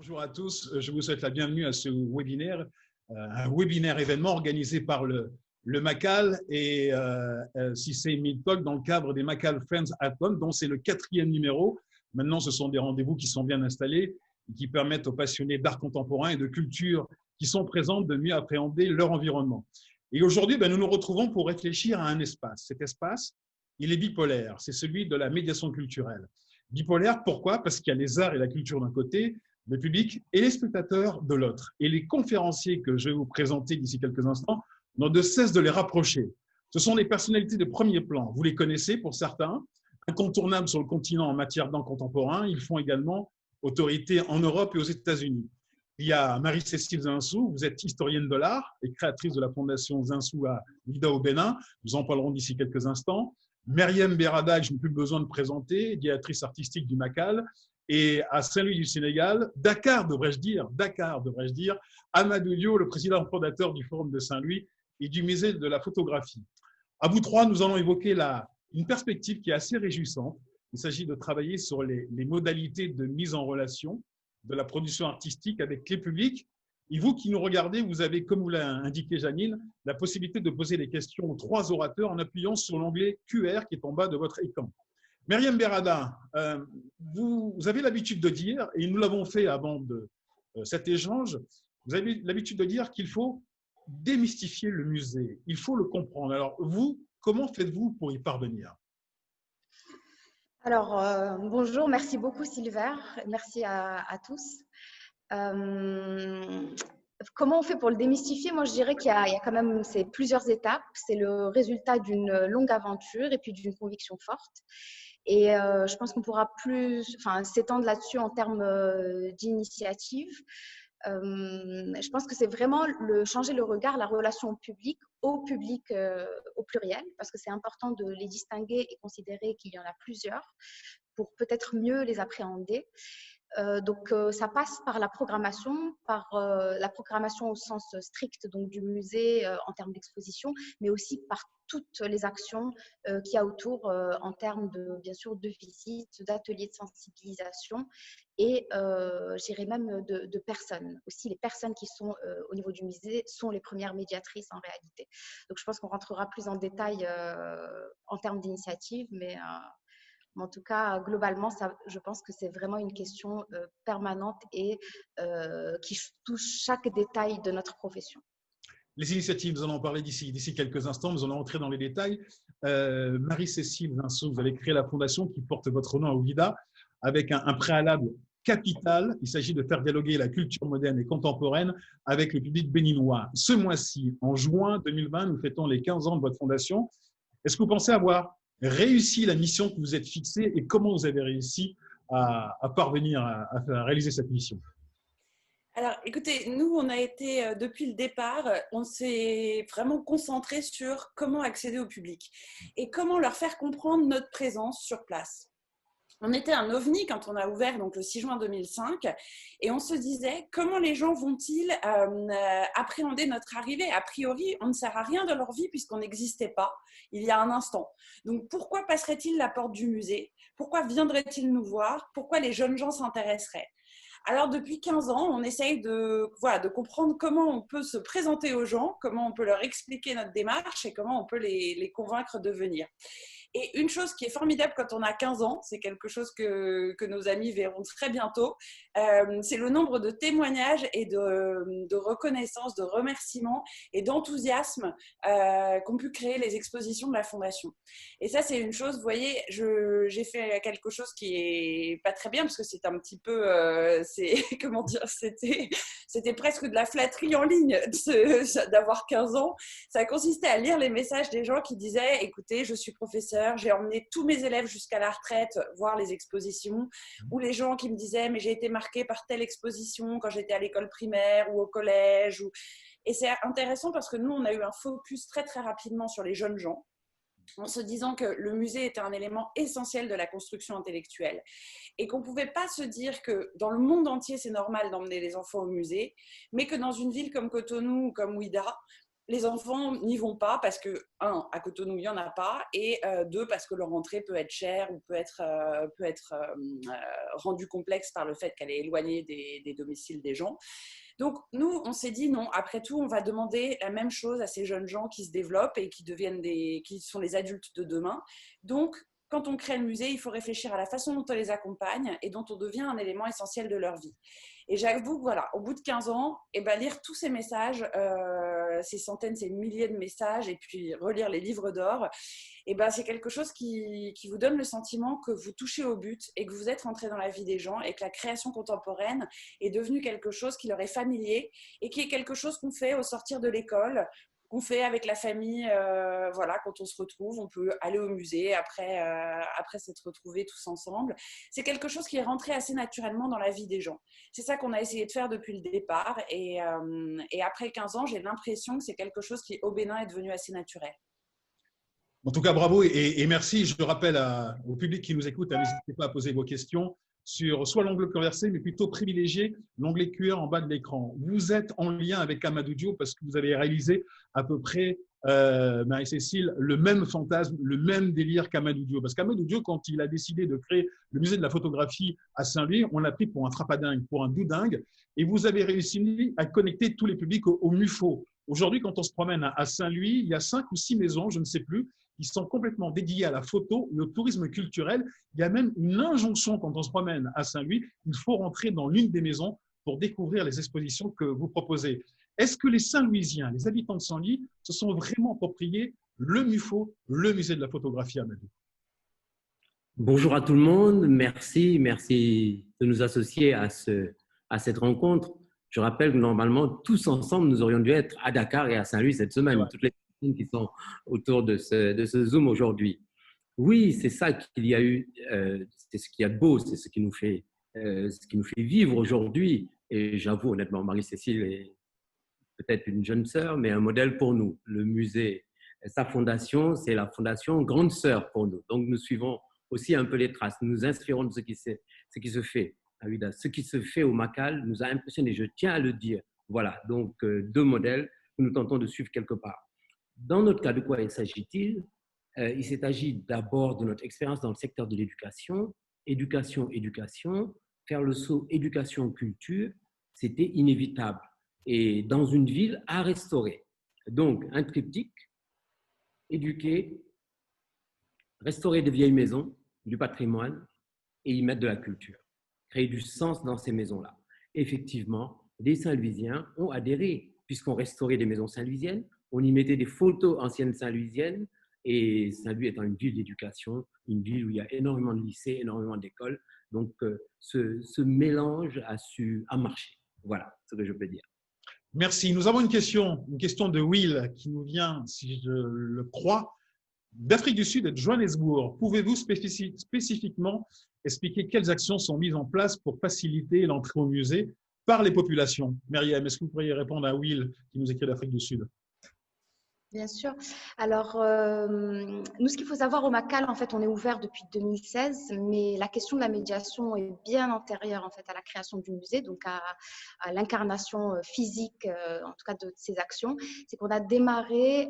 Bonjour à tous, je vous souhaite la bienvenue à ce webinaire, un webinaire événement organisé par le MACAL et CICE Miltalk dans le cadre des MACAL Friends at Home, dont c'est le 4e numéro. Maintenant, ce sont des rendez-vous qui sont bien installés et qui permettent aux passionnés d'art contemporain et de culture qui sont présents de mieux appréhender leur environnement. Et aujourd'hui, nous nous retrouvons pour réfléchir à un espace. Cet espace, il est bipolaire, c'est celui de la médiation culturelle. Bipolaire, pourquoi? Parce qu'il y a les arts et la culture d'un côté, le public et les spectateurs de l'autre. Et les conférenciers que je vais vous présenter d'ici quelques instants n'ont de cesse de les rapprocher. Ce sont des personnalités de premier plan. Vous les connaissez pour certains, incontournables sur le continent en matière d'art contemporain. Ils font également autorité en Europe et aux États-Unis. Il y a Marie-Cécile Zinsou, vous êtes historienne de l'art et créatrice de la fondation Zinsou à Ouidah au Bénin. Nous en parlerons d'ici quelques instants. Myriam Berada, je n'ai plus besoin de présenter, directrice artistique du MACAL. Et à Saint-Louis du Sénégal, Dakar devrais-je dire, Amadou Dio, le président fondateur du Forum de Saint-Louis et du Musée de la photographie. À vous trois, nous allons évoquer une perspective qui est assez réjouissante. Il s'agit de travailler sur les modalités de mise en relation de la production artistique avec les publics. Et vous qui nous regardez, vous avez, comme vous l'a indiqué Janine, la possibilité de poser des questions aux trois orateurs en appuyant sur l'onglet QR qui est en bas de votre écran. Myriam Berada, vous avez l'habitude de dire, et nous l'avons fait avant cet échange, vous avez l'habitude de dire qu'il faut démystifier le musée, il faut le comprendre. Alors vous, comment faites-vous pour y parvenir? Alors, bonjour, merci beaucoup Sylvain, merci à tous. Comment on fait pour le démystifier? Moi, je dirais qu'il y a quand même plusieurs étapes. C'est le résultat d'une longue aventure et puis d'une conviction forte. Et je pense qu'on pourra s'étendre là-dessus en termes d'initiative. Je pense que c'est vraiment changer le regard, la relation au public au pluriel, parce que c'est important de les distinguer et considérer qu'il y en a plusieurs pour peut-être mieux les appréhender. Donc, ça passe par la programmation au sens strict donc, du musée en termes d'exposition, mais aussi par toutes les actions qu'il y a autour en termes bien sûr, de visites, d'ateliers de sensibilisation et je dirais même de personnes. Aussi, les personnes qui sont au niveau du musée sont les premières médiatrices en réalité. Donc, je pense qu'on rentrera plus en détail en termes d'initiative, mais en tout cas, globalement, je pense que c'est vraiment une question permanente et qui touche chaque détail de notre profession. Les initiatives, nous allons en parler d'ici quelques instants, nous allons entrer dans les détails. Marie-Cécile Zinsou, vous avez créé la fondation qui porte votre nom à Ouidah avec un préalable capital. Il s'agit de faire dialoguer la culture moderne et contemporaine avec le public béninois. Ce mois-ci, en juin 2020, nous fêtons les 15 ans de votre fondation. Est-ce que vous pensez avoir réussi la mission que vous êtes fixée et comment vous avez réussi à parvenir à réaliser cette mission? Alors, écoutez, nous, on a été, depuis le départ, on s'est vraiment concentré sur comment accéder au public et comment leur faire comprendre notre présence sur place. On était un ovni quand on a ouvert donc, le 6 juin 2005 et on se disait comment les gens vont-ils appréhender notre arrivée? A priori, on ne sert à rien de leur vie puisqu'on n'existait pas il y a un instant. Donc, pourquoi passeraient-ils la porte du musée? Pourquoi viendraient-ils nous voir? Pourquoi les jeunes gens s'intéresseraient? Alors, depuis 15 ans, on essaye de comprendre comment on peut se présenter aux gens, comment on peut leur expliquer notre démarche et comment on peut les convaincre de venir. Et une chose qui est formidable quand on a 15 ans, c'est quelque chose que nos amis verront très bientôt, c'est le nombre de témoignages et de reconnaissance, de remerciements et d'enthousiasme qu'ont pu créer les expositions de la Fondation. Et ça, c'est une chose, vous voyez, j'ai fait quelque chose qui est pas très bien parce que c'est un petit peu, comment dire, c'était presque de la flatterie en ligne d'avoir 15 ans. Ça consistait à lire les messages des gens qui disaient « Écoutez, je suis professeur, j'ai emmené tous mes élèves jusqu'à la retraite voir les expositions » ou les gens qui me disaient « Mais j'ai été marquée par telle exposition quand j'étais à l'école primaire ou au collège. » Et c'est intéressant parce que nous, on a eu un focus très, très rapidement sur les jeunes gens en se disant que le musée était un élément essentiel de la construction intellectuelle et qu'on ne pouvait pas se dire que dans le monde entier, c'est normal d'emmener les enfants au musée, mais que dans une ville comme Cotonou ou comme Ouidah, les enfants n'y vont pas parce que, un, à Cotonou, il n'y en a pas, et deux, parce que leur entrée peut être chère ou peut être rendue complexe par le fait qu'elle est éloignée des domiciles des gens. Donc, nous, on s'est dit non, après tout, on va demander la même chose à ces jeunes gens qui se développent et qui sont les adultes de demain. Donc, quand on crée le musée, il faut réfléchir à la façon dont on les accompagne et dont on devient un élément essentiel de leur vie. Et j'avoue que voilà, au bout de 15 ans, lire tous ces messages, ces centaines, ces milliers de messages, et puis relire les livres d'or, c'est quelque chose qui vous donne le sentiment que vous touchez au but et que vous êtes rentré dans la vie des gens et que la création contemporaine est devenue quelque chose qui leur est familier et qui est quelque chose qu'on fait au sortir de l'école, qu'on fait avec la famille, quand on se retrouve, on peut aller au musée après s'être retrouvés tous ensemble. C'est quelque chose qui est rentré assez naturellement dans la vie des gens. C'est ça qu'on a essayé de faire depuis le départ et après 15 ans, j'ai l'impression que c'est quelque chose qui, au Bénin, est devenu assez naturel. En tout cas, bravo et merci. Je rappelle au public qui nous écoute, n'hésitez pas à poser vos questions sur soit l'onglet conversé, mais plutôt privilégier l'onglet QR en bas de l'écran. Vous êtes en lien avec Amadou Diop parce que vous avez réalisé à peu près, Marie-Cécile, le même fantasme, le même délire qu'Amadou Diop. Parce qu'Amadou Diop, quand il a décidé de créer le musée de la photographie à Saint-Louis, on l'a pris pour un frappadingue, pour un doudingue. Et vous avez réussi à connecter tous les publics au MUFO. Aujourd'hui, quand on se promène à Saint-Louis, il y a 5 ou 6 maisons, je ne sais plus, qui sont complètement dédiées à la photo et au tourisme culturel. Il y a même une injonction quand on se promène à Saint-Louis, il faut rentrer dans l'une des maisons pour découvrir les expositions que vous proposez. Est-ce que les Saint-Louisiens, les habitants de Saint-Louis, se sont vraiment appropriés le MUFO, le musée de la photographie à Amadou? Bonjour à tout le monde, merci de nous associer à cette rencontre. Je rappelle que normalement, tous ensemble, nous aurions dû être à Dakar et à Saint-Louis cette semaine, toutes les personnes qui sont autour de ce Zoom aujourd'hui. Oui, c'est ça qu'il y a eu, c'est ce qu'il y a de beau, c'est ce qui nous fait vivre aujourd'hui. Et j'avoue honnêtement, Marie-Cécile est peut-être une jeune sœur, mais un modèle pour nous. Le musée, sa fondation, c'est la fondation grande sœur pour nous. Donc, nous suivons aussi un peu les traces. Nous nous inspirons de ce qui se fait à Ouidah. Ce qui se fait au Macal nous a impressionnés, je tiens à le dire. Voilà, donc deux modèles que nous tentons de suivre quelque part. Dans notre cas, de quoi s'agit-il? Il s'est agi d'abord de notre expérience dans le secteur de l'éducation. Éducation, faire le saut éducation-culture, c'était inévitable. Et dans une ville à restaurer. Donc, un triptyque, éduquer, restaurer des vieilles maisons, du patrimoine et y mettre de la culture. Créer du sens dans ces maisons-là. Effectivement, les Saint-Louisiens ont adhéré, puisqu'on restaurait des maisons saint-louisiennes, on y mettait des photos anciennes saint-louisiennes, et Saint-Louis étant une ville d'éducation, une ville où il y a énormément de lycées, énormément d'écoles, donc ce mélange a marché. Voilà ce que je peux dire. Merci. Nous avons une question de Will qui nous vient, si je le crois, d'Afrique du Sud et de Johannesburg. Pouvez-vous spécifiquement expliquer quelles actions sont mises en place pour faciliter l'entrée au musée par les populations? Myriam, est-ce que vous pourriez répondre à Will qui nous écrit d'Afrique du Sud? Bien sûr. Alors, nous, ce qu'il faut savoir au Macal, en fait, on est ouvert depuis 2016, mais la question de la médiation est bien antérieure, en fait, à la création du musée, donc à l'incarnation physique, en tout cas, de ces actions. C'est qu'on a démarré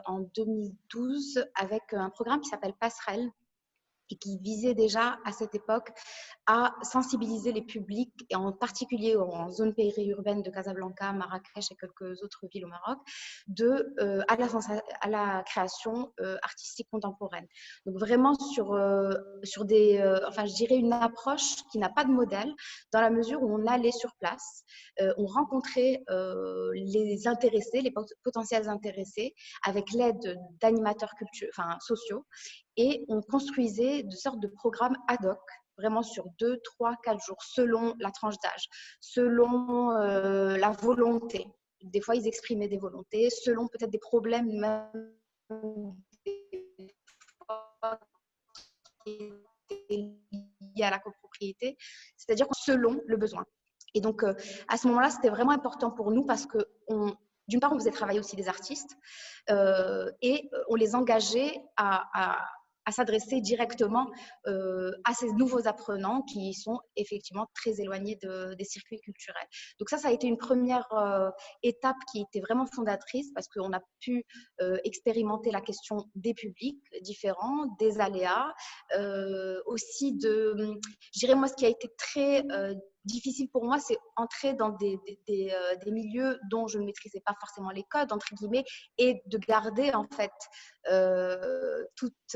en 2012 avec un programme qui s'appelle Passerelle, et qui visait déjà à cette époque à sensibiliser les publics, et en particulier en zone périurbaine de Casablanca, Marrakech et quelques autres villes au Maroc, à la création artistique contemporaine. Donc vraiment sur je dirais une approche qui n'a pas de modèle, dans la mesure où on allait sur place, on rencontrait les intéressés, les potentiels intéressés, avec l'aide d'animateurs sociaux, et on construisait de sortes de programmes ad hoc, vraiment sur 2, 3, 4 jours, selon la tranche d'âge, selon la volonté. Des fois, ils exprimaient des volontés, selon peut-être des problèmes même liés à la copropriété, c'est-à-dire selon le besoin. Et donc, à ce moment-là, c'était vraiment important pour nous parce que d'une part, on faisait travailler aussi des artistes et on les engageait à à s'adresser directement à ces nouveaux apprenants qui sont effectivement très éloignés des circuits culturels. Donc ça a été une première étape qui était vraiment fondatrice parce qu'on a pu expérimenter la question des publics différents, des aléas, aussi je dirais moi ce qui a été très difficile pour moi, c'est entrer dans des milieux dont je ne maîtrisais pas forcément les codes, entre guillemets, et de garder en fait toute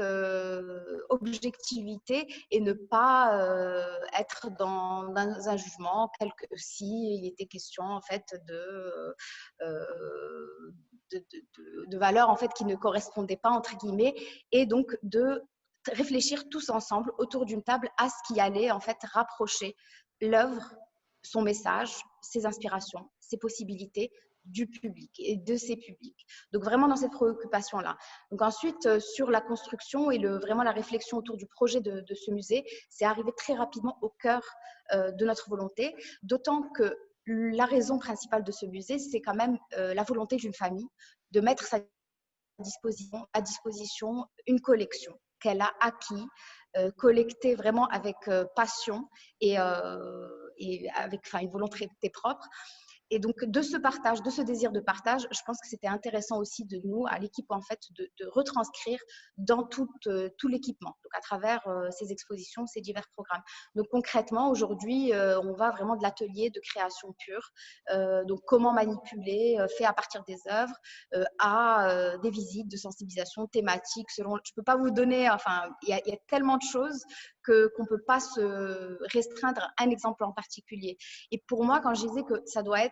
objectivité et ne pas être dans un jugement, s'il était question en fait de valeurs en fait qui ne correspondaient pas, entre guillemets, et donc de réfléchir tous ensemble autour d'une table à ce qui allait en fait rapprocher l'œuvre, son message, ses inspirations, ses possibilités du public et de ses publics. Donc vraiment dans cette préoccupation-là. Donc ensuite, sur la construction et vraiment la réflexion autour du projet de ce musée, c'est arrivé très rapidement au cœur de notre volonté, d'autant que la raison principale de ce musée, c'est quand même la volonté d'une famille de mettre à disposition une collection qu'elle a acquis, collectée vraiment avec passion et avec une volonté propre. Et donc, de ce partage, de ce désir de partage, je pense que c'était intéressant aussi de nous, à l'équipe, en fait, de retranscrire dans tout l'équipement, donc à travers ces expositions, ces divers programmes. Donc, concrètement, aujourd'hui, on va vraiment de l'atelier de création pure, donc comment manipuler, fait à partir des œuvres, à des visites de sensibilisation thématiques. Je ne peux pas vous donner, enfin, il y a tellement de choses qu'on ne peut pas se restreindre à un exemple en particulier. Et pour moi, quand je disais que ça doit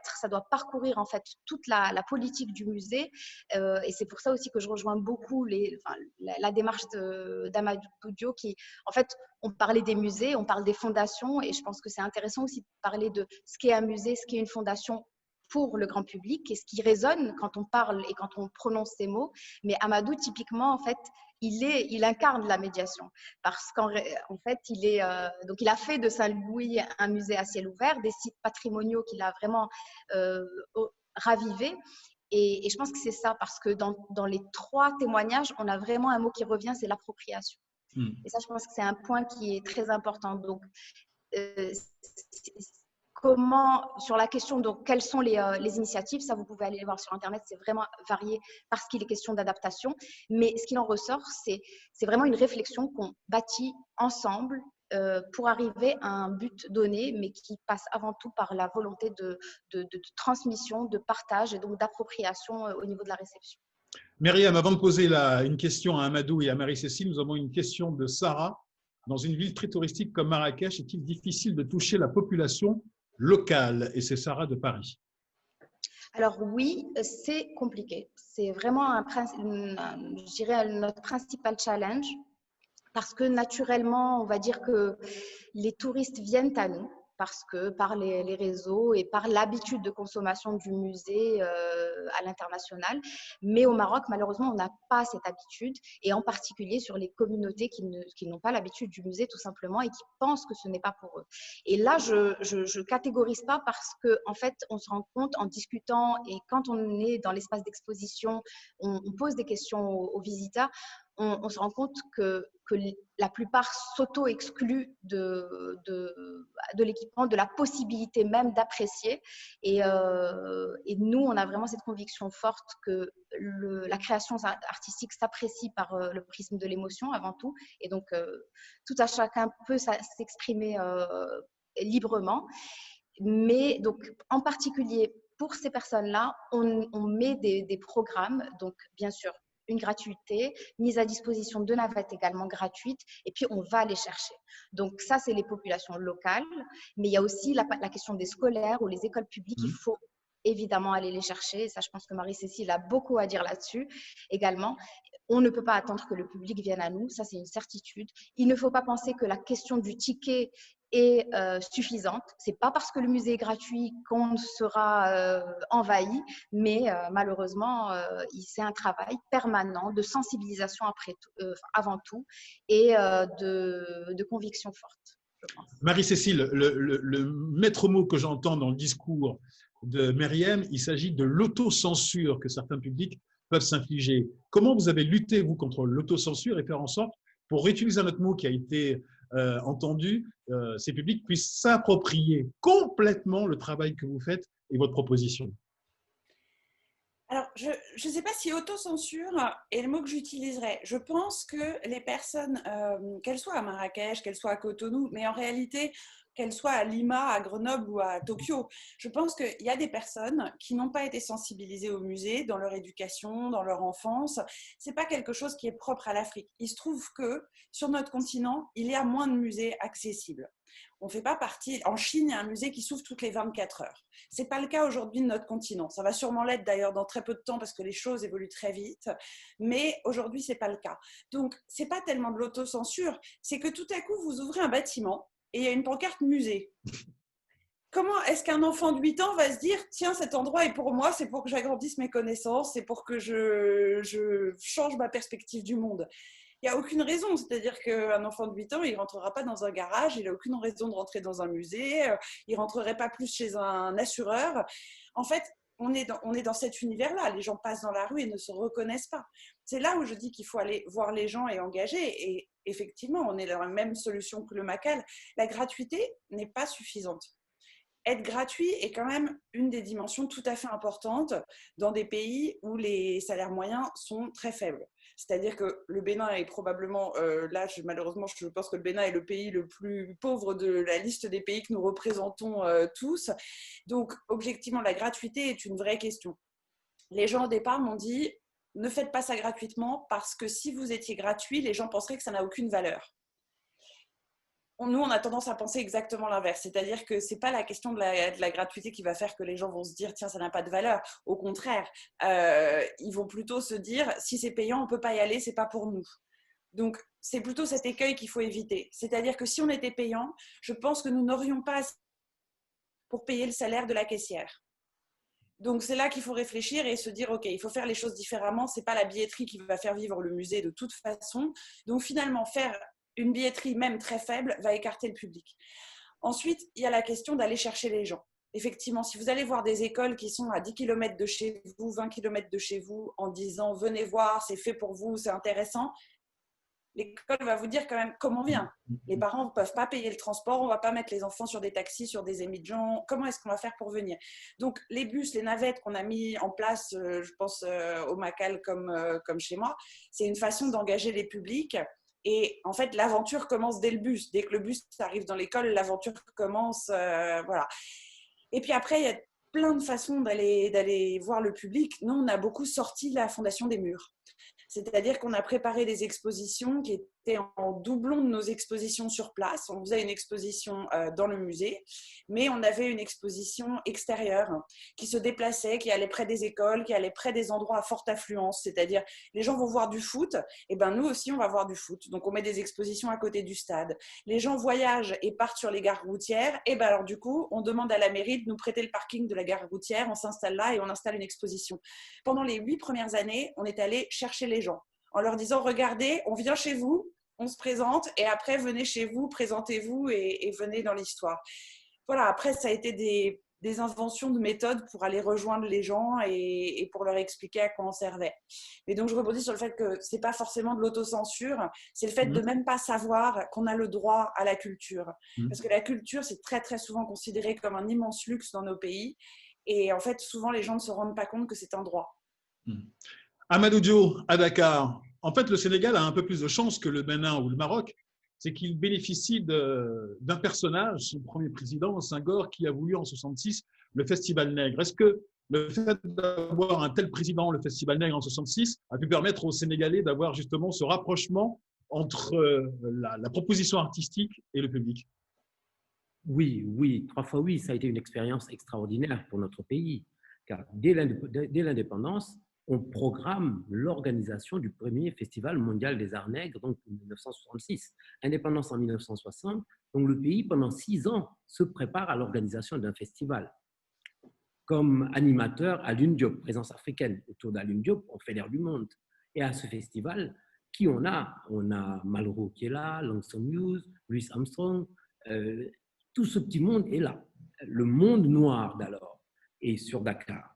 parcourir en fait toute la politique du musée, et c'est pour ça aussi que je rejoins beaucoup la démarche d'Amadou Diop qui, en fait, on parlait des musées, on parle des fondations, et je pense que c'est intéressant aussi de parler de ce qu'est un musée, ce qu'est une fondation pour le grand public et ce qui résonne quand on parle et quand on prononce ces mots. Mais Amadou, typiquement, en fait, il incarne la médiation parce qu'en fait, il a fait de Saint-Louis un musée à ciel ouvert, des sites patrimoniaux qu'il a vraiment ravivés. Et je pense que c'est ça, parce que dans les 3 témoignages, on a vraiment un mot qui revient, c'est l'appropriation. Et ça, je pense que c'est un point qui est très important. Donc, sur la question, donc, quelles sont les initiatives, ça vous pouvez aller les voir sur Internet, c'est vraiment varié parce qu'il est question d'adaptation. Mais ce qu'il en ressort, c'est vraiment une réflexion qu'on bâtit ensemble pour arriver à un but donné, mais qui passe avant tout par la volonté de transmission, de partage et donc d'appropriation au niveau de la réception. Myriam, avant de poser une question à Amadou et à Marie-Cécile, nous avons une question de Sarah. Dans une ville très touristique comme Marrakech, est-il difficile de toucher la population locale? Et c'est Sarah de Paris. Alors oui, c'est compliqué. C'est vraiment, je dirais, notre principal challenge, parce que naturellement, on va dire que les touristes viennent à nous, parce que par les réseaux et par l'habitude de consommation du musée à l'international. Mais au Maroc, malheureusement, on n'a pas cette habitude, et en particulier sur les communautés qui n'ont pas l'habitude du musée tout simplement et qui pensent que ce n'est pas pour eux. Et là, je catégorise pas, parce que en fait, on se rend compte en discutant, et quand on est dans l'espace d'exposition, on pose des questions aux visiteurs. On se rend compte que la plupart s'auto-excluent de l'équipement, de la possibilité même d'apprécier. Et nous, on a vraiment cette conviction forte que la création artistique s'apprécie par le prisme de l'émotion avant tout. Et donc, tout à chacun peut s'exprimer librement. Mais donc, en particulier, pour ces personnes-là, on met des programmes, donc bien sûr, une gratuité, mise à disposition de navettes également gratuites, et puis on va les chercher. Donc ça, c'est les populations locales, mais il y a aussi la question des scolaires ou les écoles publiques. Il faut évidemment aller les chercher, et ça, je pense que Marie-Cécile a beaucoup à dire là-dessus également. On ne peut pas attendre que le public vienne à nous, ça c'est une certitude. Il ne faut pas penser que la question du ticket est suffisante. C'est pas parce que le musée est gratuit qu'on sera envahi, mais malheureusement, c'est un travail permanent de sensibilisation avant tout, et de conviction forte, je pense. Marie-Cécile, le maître mot que j'entends dans le discours de Myriam, il s'agit de l'autocensure que certains publics peuvent s'infliger. Comment vous avez lutté, vous, contre l'autocensure et faire en sorte pour réutiliser un autre mot qui a été entendu, ces publics puissent s'approprier complètement le travail que vous faites et votre proposition? Alors, je ne sais pas si autocensure est le mot que j'utiliserais. Je pense que les personnes, qu'elles soient à Marrakech, qu'elles soient à Cotonou, mais en réalité, qu'elles soient à Lima, à Grenoble ou à Tokyo, je pense qu'il y a des personnes qui n'ont pas été sensibilisées au musée dans leur éducation, dans leur enfance. Ce n'est pas quelque chose qui est propre à l'Afrique. Il se trouve que sur notre continent, il y a moins de musées accessibles. On ne fait pas partie. En Chine, il y a un musée qui s'ouvre toutes les 24 heures. Ce n'est pas le cas aujourd'hui de notre continent. Ça va sûrement l'être d'ailleurs dans très peu de temps parce que les choses évoluent très vite. Mais aujourd'hui, ce n'est pas le cas. Donc, ce n'est pas tellement de l'autocensure, c'est que tout à coup, vous ouvrez un bâtiment et il y a une pancarte musée. Comment est-ce qu'un enfant de 8 ans va se dire « Tiens, cet endroit est pour moi, c'est pour que j'agrandisse mes connaissances, c'est pour que je change ma perspective du monde ?» Il n'y a aucune raison. C'est-à-dire qu'un enfant de 8 ans, il ne rentrera pas dans un garage, il n'a aucune raison de rentrer dans un musée, il ne rentrerait pas plus chez un assureur. En fait, on est dans cet univers-là. Les gens passent dans la rue et ne se reconnaissent pas. C'est là où je dis qu'il faut aller voir les gens et engager. Et effectivement, on est dans la même solution que le Macal. La gratuité n'est pas suffisante. Être gratuit est quand même une des dimensions tout à fait importantes dans des pays où les salaires moyens sont très faibles. C'est-à-dire que le Bénin est probablement, malheureusement, je pense que le Bénin est le pays le plus pauvre de la liste des pays que nous représentons tous. Donc, objectivement, la gratuité est une vraie question. Les gens au départ m'ont dit, ne faites pas ça gratuitement parce que si vous étiez gratuit, les gens penseraient que ça n'a aucune valeur. Nous, on a tendance à penser exactement l'inverse. C'est-à-dire que ce n'est pas la question de la gratuité qui va faire que les gens vont se dire « Tiens, ça n'a pas de valeur ». Au contraire, ils vont plutôt se dire « Si c'est payant, on ne peut pas y aller, ce n'est pas pour nous ». Donc, c'est plutôt cet écueil qu'il faut éviter. C'est-à-dire que si on était payant, je pense que nous n'aurions pas assez pour payer le salaire de la caissière. Donc, c'est là qu'il faut réfléchir et se dire « Ok, il faut faire les choses différemment. Ce n'est pas la billetterie qui va faire vivre le musée de toute façon. » Donc, finalement, faire une billetterie même très faible va écarter le public. Ensuite, il y a la question d'aller chercher les gens. Effectivement, si vous allez voir des écoles qui sont à 10 km de chez vous, 20 km de chez vous, en disant « Venez voir, c'est fait pour vous, c'est intéressant », l'école va vous dire quand même comment on vient. Les parents ne peuvent pas payer le transport, on ne va pas mettre les enfants sur des taxis, sur des émis de gens. Comment est-ce qu'on va faire pour venir? Donc, les bus, les navettes qu'on a mis en place, je pense au Macal comme chez moi, c'est une façon d'engager les publics. Et en fait, l'aventure commence dès le bus. Dès que le bus arrive dans l'école, l'aventure commence. Voilà. Et puis après, il y a plein de façons d'aller voir le public. Nous, on a beaucoup sorti la Fondation des Murs. C'est-à-dire qu'on a préparé des expositions qui étaient en doublon de nos expositions sur place. On faisait une exposition dans le musée, mais on avait une exposition extérieure qui se déplaçait, qui allait près des écoles, qui allait près des endroits à forte affluence. C'est-à-dire, les gens vont voir du foot, et ben nous aussi, on va voir du foot. Donc, on met des expositions à côté du stade. Les gens voyagent et partent sur les gares routières, et ben alors du coup, on demande à la mairie de nous prêter le parking de la gare routière, on s'installe là et on installe une exposition. Pendant les 8 premières années, on est allé chercher les gens en leur disant « Regardez, on vient chez vous, on se présente et après, venez chez vous, présentez-vous et venez dans l'histoire. » Voilà, après, ça a été des inventions de méthodes pour aller rejoindre les gens et pour leur expliquer à quoi on servait. Et donc, je rebondis sur le fait que ce n'est pas forcément de l'autocensure, c'est le fait de même pas savoir qu'on a le droit à la culture. Parce que la culture, c'est très, très souvent considéré comme un immense luxe dans nos pays. Et en fait, souvent, les gens ne se rendent pas compte que c'est un droit. Amadou Diop, à Dakar. En fait, le Sénégal a un peu plus de chance que le Bénin ou le Maroc. C'est qu'il bénéficie d'un personnage, son premier président, Senghor, qui a voulu en 1966 le Festival Nègre. Est-ce que le fait d'avoir un tel président, le Festival Nègre en 1966, a pu permettre aux Sénégalais d'avoir justement ce rapprochement entre la proposition artistique et le public? Oui, 3 fois oui. Ça a été une expérience extraordinaire pour notre pays. Car dès l'indépendance, on programme l'organisation du premier festival mondial des arts nègres, donc en 1966. Indépendance en 1960, donc le pays, pendant 6 ans, se prépare à l'organisation d'un festival. Comme animateur, Alioune Diop, présence africaine. Autour d'Alioune Diop, on fédère du monde. Et à ce festival, qui on a? On a Malraux qui est là, Langston Hughes, Louis Armstrong, tout ce petit monde est là. Le monde noir d'alors est sur Dakar.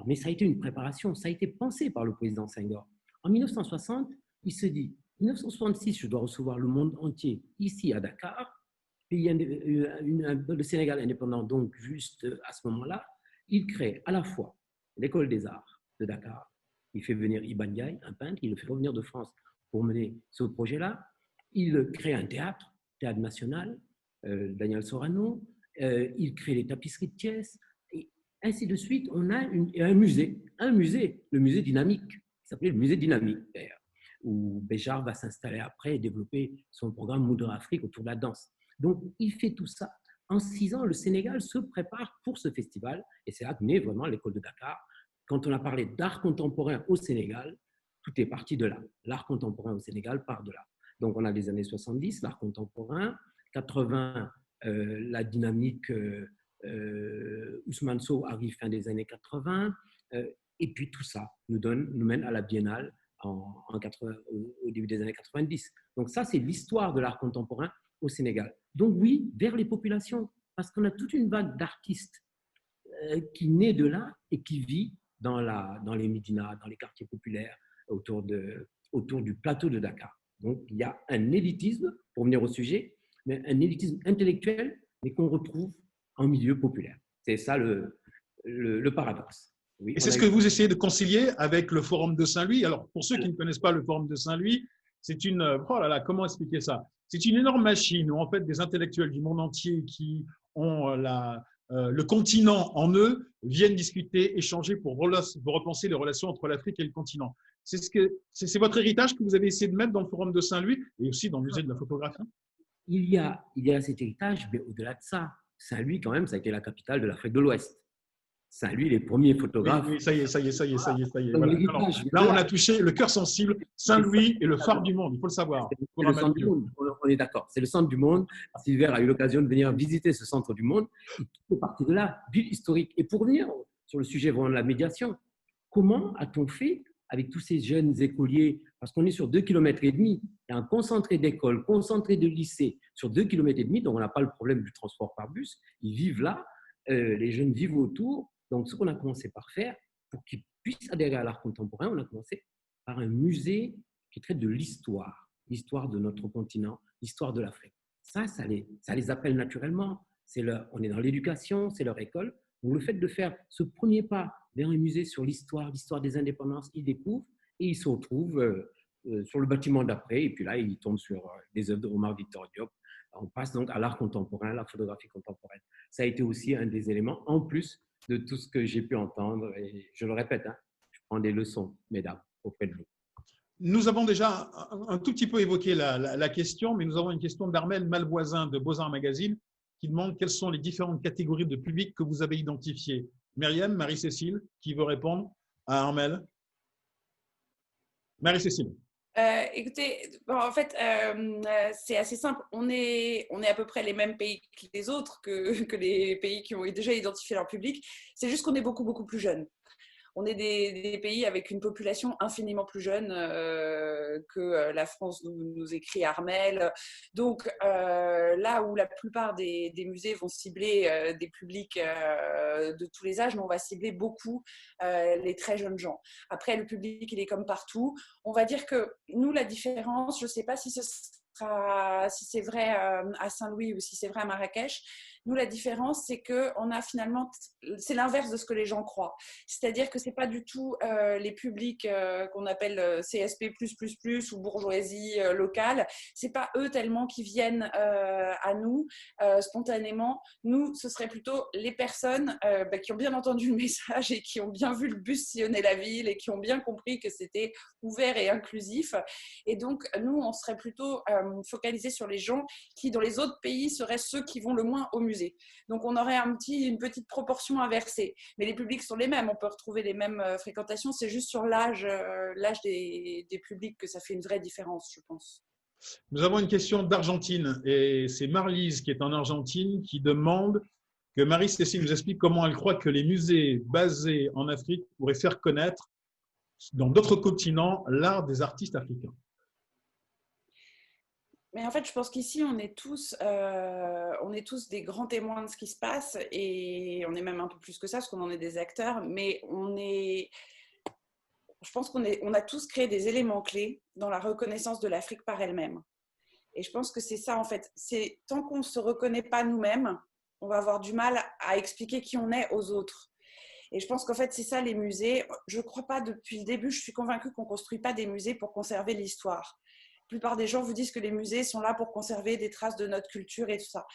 Mais ça a été une préparation, ça a été pensé par le président Senghor. En 1960, il se dit, 1966, je dois recevoir le monde entier ici à Dakar, le Sénégal indépendant, donc juste à ce moment-là. Il crée à la fois l'école des arts de Dakar. Il fait venir Iban Ndiaye, un peintre, il le fait revenir de France pour mener ce projet-là. Il crée un théâtre, Théâtre National, Daniel Sorano. Il crée les tapisseries de Thiès. Et ainsi de suite, on a un musée, le musée Dynamique, qui s'appelait le musée Dynamique, d'ailleurs, où Béjar va s'installer après et développer son programme Moudre Afrique autour de la danse. Donc, il fait tout ça. En 6 ans, le Sénégal se prépare pour ce festival, et c'est là que naît vraiment l'école de Dakar. Quand on a parlé d'art contemporain au Sénégal, tout est parti de là. L'art contemporain au Sénégal part de là. Donc, on a les années 70, l'art contemporain, 80, la dynamique, Ousmane Sow arrive fin des années 80, et puis tout ça nous mène à la Biennale au début des années 90. Donc, ça, c'est l'histoire de l'art contemporain au Sénégal. Donc oui, vers les populations, parce qu'on a toute une vague d'artistes qui naît de là et qui vit dans les médinas, dans les quartiers populaires, autour du plateau de Dakar. Donc il y a un élitisme, pour venir au sujet, mais un élitisme intellectuel, mais qu'on retrouve en milieu populaire. C'est ça le paradoxe. Oui, et c'est ce que vous essayez de concilier avec le Forum de Saint-Louis. Alors, pour ceux qui ne connaissent pas le Forum de Saint-Louis, c'est une… Oh là là, comment expliquer ça? C'est une énorme machine où, en fait, des intellectuels du monde entier qui ont le continent en eux viennent discuter, échanger pour repenser les relations entre l'Afrique et le continent. C'est votre héritage que vous avez essayé de mettre dans le Forum de Saint-Louis et aussi dans le musée de la photographie? Il y a cet héritage, mais au-delà de ça, Saint-Louis, quand même, ça a été la capitale de l'Afrique de l'Ouest. Saint-Louis, les premiers photographes. Oui, ça y est. Voilà. Alors, là, on a touché le cœur sensible. Saint-Louis est le phare du monde, il faut le savoir. C'est le centre du monde, on est d'accord. C'est le centre du monde. Sylvain a eu l'occasion de venir visiter ce centre du monde. Et tout est parti de là, ville historique. Et pour revenir sur le sujet vraiment de la médiation, comment a-t-on fait avec tous ces jeunes écoliers? Parce qu'on est sur 2,5 km. Il y a un concentré d'écoles, concentré de lycées sur 2,5 km, donc on n'a pas le problème du transport par bus. Ils vivent là, les jeunes vivent autour. Donc, ce qu'on a commencé par faire, pour qu'ils puissent adhérer à l'art contemporain, on a commencé par un musée qui traite de l'histoire de notre continent, l'histoire de l'Afrique. Ça les appelle naturellement. On est dans l'éducation, c'est leur école. Donc, le fait de faire ce premier pas vers un musée sur l'histoire des indépendances, ils découvrent et ils se retrouvent sur le bâtiment d'après. Et puis là, ils tombent sur des œuvres de Omar Victor Diop. On passe donc à l'art contemporain, à la photographie contemporaine. Ça a été aussi un des éléments, en plus de tout ce que j'ai pu entendre. Et je le répète, je prends des leçons, mesdames, auprès de vous. Nous avons déjà un tout petit peu évoqué la question, mais nous avons une question d'Armel Malvoisin de Beaux-Arts Magazine qui demande quelles sont les différentes catégories de public que vous avez identifiées. Myriam, Marie-Cécile, qui veut répondre à Armel? Marie-Cécile. Écoutez, en fait, c'est assez simple. On est à peu près les mêmes pays que les autres, que les pays qui ont déjà identifié leur public. C'est juste qu'on est beaucoup, beaucoup plus jeunes. On est des pays avec une population infiniment plus jeune que la France, nous écrit Armel. Donc, là où la plupart des musées vont cibler des publics de tous les âges, mais on va cibler beaucoup les très jeunes gens. Après, le public, il est comme partout. On va dire que nous, la différence, je ne sais pas si c'est vrai à Saint-Louis ou si c'est vrai à Marrakech. Nous, la différence, c'est qu'on a finalement, c'est l'inverse de ce que les gens croient. C'est-à-dire que ce n'est pas du tout les publics qu'on appelle CSP++, ou bourgeoisie locale. Ce n'est pas eux tellement qui viennent à nous spontanément. Nous, ce serait plutôt les personnes qui ont bien entendu le message et qui ont bien vu le bus sillonner la ville et qui ont bien compris que c'était ouvert et inclusif. Et donc, nous, on serait plutôt focalisés sur les gens qui, dans les autres pays, seraient ceux qui vont le moins au musée. Donc, on aurait une petite proportion inversée. Mais les publics sont les mêmes. On peut retrouver les mêmes fréquentations. C'est juste sur l'âge des publics que ça fait une vraie différence, je pense. Nous avons une question d'Argentine. Et c'est Marlise qui est en Argentine qui demande que Marie-Cécile nous explique comment elle croit que les musées basés en Afrique pourraient faire connaître dans d'autres continents l'art des artistes africains. Mais en fait, je pense qu'ici, on est tous des grands témoins de ce qui se passe et on est même un peu plus que ça parce qu'on en est des acteurs, mais on est je pense on a tous créé des éléments clés dans la reconnaissance de l'Afrique par elle-même. Et je pense que c'est ça, en fait. C'est tant qu'on ne se reconnaît pas nous-mêmes, on va avoir du mal à expliquer qui on est aux autres. Et je pense qu'en fait, c'est ça les musées. Je ne crois pas, depuis le début, je suis convaincue qu'on ne construit pas des musées pour conserver l'histoire. La plupart des gens vous disent que les musées sont là pour conserver des traces de notre culture et tout ça.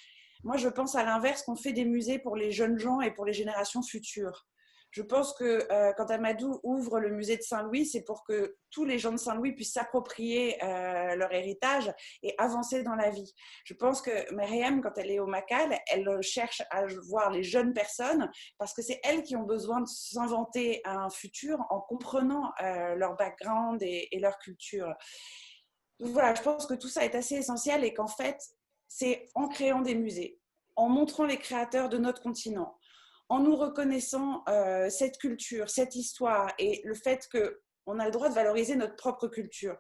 Moi, je pense à l'inverse, qu'on fait des musées pour les jeunes gens et pour les générations futures. Je pense que quand Amadou ouvre le musée de Saint-Louis, c'est pour que tous les gens de Saint-Louis puissent s'approprier leur héritage et avancer dans la vie. Je pense que Myriam, quand elle est au Macal, elle cherche à voir les jeunes personnes parce que c'est elles qui ont besoin de s'inventer un futur en comprenant leur background et leur culture. Donc voilà, je pense que tout ça est assez essentiel et qu'en fait, c'est en créant des musées, en montrant les créateurs de notre continent, en nous reconnaissant cette culture, cette histoire et le fait qu'on a le droit de valoriser notre propre culture.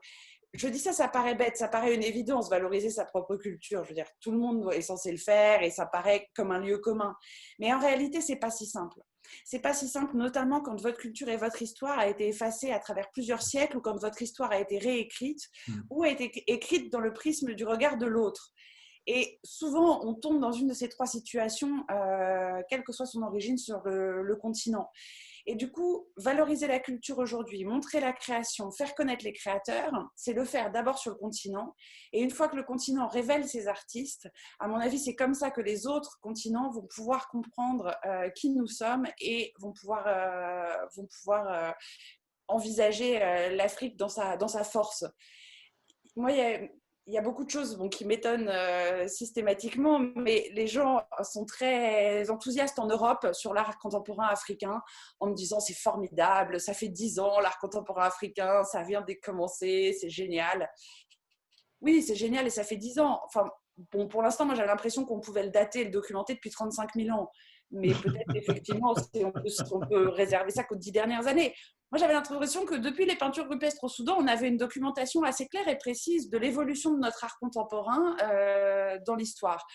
Je dis ça, ça paraît bête, ça paraît une évidence, valoriser sa propre culture. Je veux dire, tout le monde est censé le faire et ça paraît comme un lieu commun. Mais en réalité, c'est pas si simple. C'est pas si simple, notamment quand votre culture et votre histoire a été effacée à travers plusieurs siècles ou quand votre histoire a été réécrite ou a été écrite dans le prisme du regard de l'autre. Et souvent, on tombe dans une de ces trois situations, quelle que soit son origine sur le continent. Et du coup, valoriser la culture aujourd'hui, montrer la création, faire connaître les créateurs, c'est le faire d'abord sur le continent. Et une fois que le continent révèle ses artistes, à mon avis, c'est comme ça que les autres continents vont pouvoir comprendre qui nous sommes et vont pouvoir envisager l'Afrique dans sa force. Moi, il y a beaucoup de choses qui m'étonnent systématiquement, mais les gens sont très enthousiastes en Europe sur l'art contemporain africain en me disant c'est formidable, ça fait 10 ans l'art contemporain africain, ça vient de commencer, c'est génial. Oui, c'est génial et ça fait 10 ans. Enfin, bon, pour l'instant, moi j'avais l'impression qu'on pouvait le dater et le documenter depuis 35 000 ans. Mais peut-être effectivement, on peut réserver ça qu'aux 10 dernières années. Moi, j'avais l'impression que depuis les peintures rupestres au Soudan, on avait une documentation assez claire et précise de l'évolution de notre art contemporain dans l'histoire.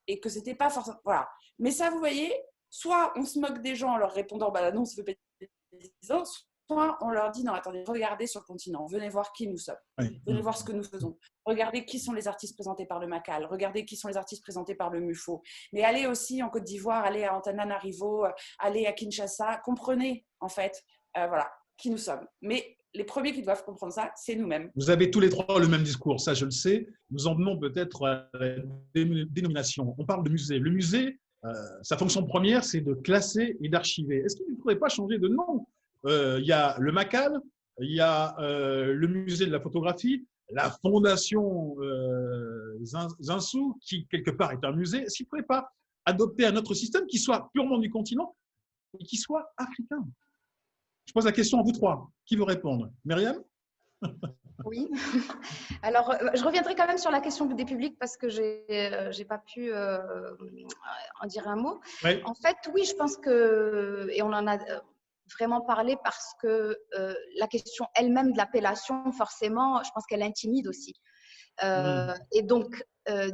Et que c'était pas forcément... Voilà. Mais ça, vous voyez, soit on se moque des gens en leur répondant bah non, ça fait pas 10 ans, soit on leur dit non, attendez, regardez sur le continent, venez voir qui nous sommes, venez voir ce que nous faisons, regardez qui sont les artistes présentés par le Macal, regardez qui sont les artistes présentés par le MUFO, mais allez aussi en Côte d'Ivoire, allez à Antananarivo, allez à Kinshasa, comprenez en fait voilà, qui nous sommes. Mais les premiers qui doivent comprendre ça, c'est nous-mêmes. Vous avez tous les trois le même discours, ça je le sais. Nous en venons peut-être à la dénomination. On parle de musée. Le musée, sa fonction première, c'est de classer et d'archiver. Est-ce qu'il ne faudrait pas changer de nom ? Il y a le Macal, il y a le musée de la photographie, la fondation Zinsou, qui quelque part est un musée. Est-ce qu'il ne faudrait pas adopter un autre système qui soit purement du continent et qui soit africain ? Je pose la question à vous trois. Qui veut répondre ? Myriam ? Oui. Alors, je reviendrai quand même sur la question des publics parce que je n'ai pas pu en dire un mot. Oui. En fait, oui, je pense que, et on en a vraiment parlé parce que la question elle-même de l'appellation, forcément, je pense qu'elle intimide aussi. Et donc,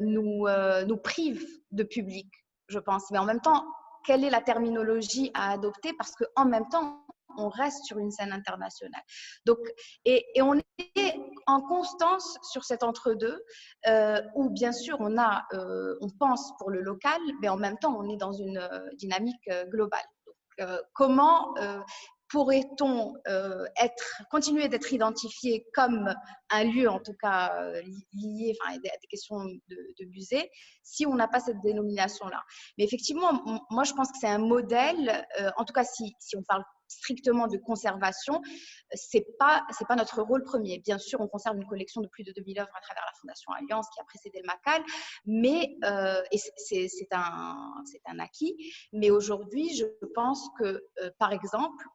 nous prive de public, je pense. Mais en même temps, quelle est la terminologie à adopter ? Parce qu'en même temps, on reste sur une scène internationale. Donc, et on est en constance sur cet entre-deux où, bien sûr, on pense pour le local, mais en même temps, on est dans une dynamique globale. Donc, comment pourrait-on continuer d'être identifié comme un lieu, en tout cas lié à des questions de musée, si on n'a pas cette dénomination-là. Mais effectivement, moi, je pense que c'est un modèle, en tout cas, si on parle strictement de conservation, c'est pas notre rôle premier. Bien sûr, on conserve une collection de plus de 2000 œuvres à travers la Fondation Alliance qui a précédé le Macal, mais c'est un acquis. Mais aujourd'hui, je pense que, par exemple,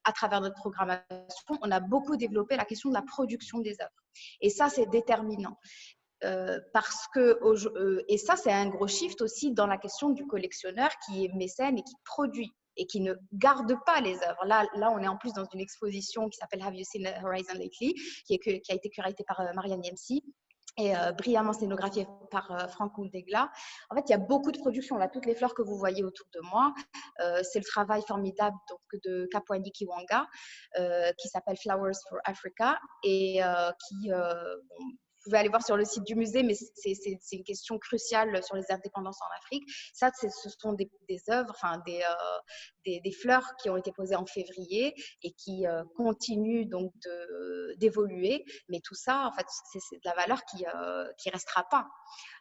à travers notre programmation, on a beaucoup développé la question de la production des œuvres. Et ça, c'est déterminant. Parce que, et ça, c'est un gros shift aussi dans la question du collectionneur qui est mécène et qui produit et qui ne garde pas les œuvres. Là, on est en plus dans une exposition qui s'appelle Have You Seen the Horizon Lately, qui a été curatée par Marianne Yemsi. et brillamment scénographié par Franck Oudegla. En fait, il y a beaucoup de productions. Là, toutes les fleurs que vous voyez autour de moi, c'est le travail formidable donc, de Kapwani Kiwanga, qui s'appelle Flowers for Africa et bon, vous pouvez aller voir sur le site du musée, mais c'est une question cruciale sur les indépendances en Afrique. Ça, ce sont des œuvres, enfin des fleurs qui ont été posées en février et qui continuent donc d'évoluer. Mais tout ça, en fait, c'est de la valeur qui restera pas.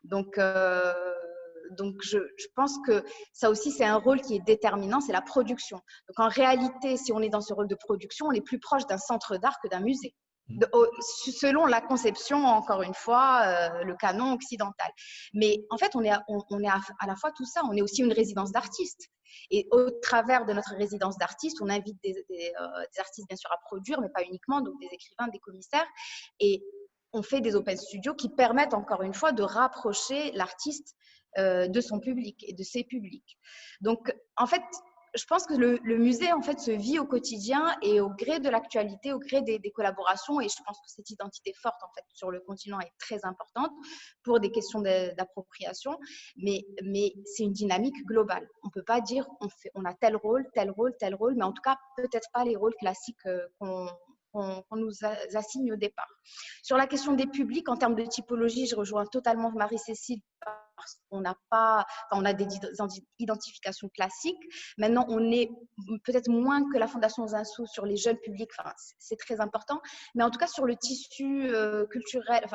Donc je pense que ça aussi, c'est un rôle qui est déterminant, c'est la production. Donc, en réalité, si on est dans ce rôle de production, on est plus proche d'un centre d'art que d'un musée. Selon la conception, encore une fois, le canon occidental. Mais en fait, on est à la fois tout ça, on est aussi une résidence d'artistes. Et au travers de notre résidence d'artistes, on invite des artistes, bien sûr, à produire, mais pas uniquement, donc des écrivains, des commissaires. Et on fait des open studios qui permettent, encore une fois, de rapprocher l'artiste de son public et de ses publics. Donc, en fait, je pense que le musée, en fait, se vit au quotidien et au gré de l'actualité, au gré des collaborations. Et je pense que cette identité forte, en fait, sur le continent est très importante pour des questions d'appropriation. Mais c'est une dynamique globale. On ne peut pas dire on a tel rôle, mais en tout cas, peut-être pas les rôles classiques qu'on nous assigne au départ. Sur la question des publics, en termes de typologie, je rejoins totalement Marie-Cécile. On a des identifications classiques. Maintenant, on est peut-être moins que la Fondation Zinsou sur les jeunes publics. Enfin, c'est très important. Mais en tout cas, sur le tissu culturel,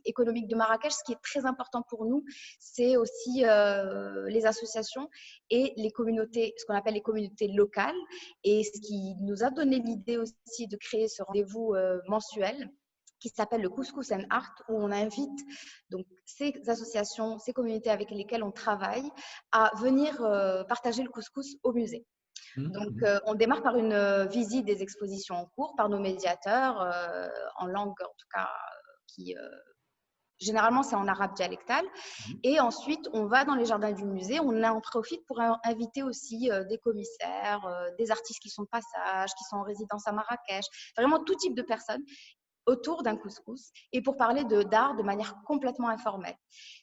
économique de Marrakech, ce qui est très important pour nous, c'est aussi les associations et les communautés, ce qu'on appelle les communautés locales. Et ce qui nous a donné l'idée aussi de créer ce rendez-vous mensuel qui s'appelle le Couscous and Art, où on invite donc ces associations, ces communautés avec lesquelles on travaille à venir partager le couscous au musée. Donc, on démarre par une visite des expositions en cours par nos médiateurs, en langue en tout cas qui… généralement, c'est en arabe dialectal. Et ensuite, on va dans les jardins du musée. On en profite pour inviter aussi des commissaires, des artistes qui sont de passage, qui sont en résidence à Marrakech, vraiment tout type de personnes autour d'un couscous et pour parler d'art de manière complètement informelle.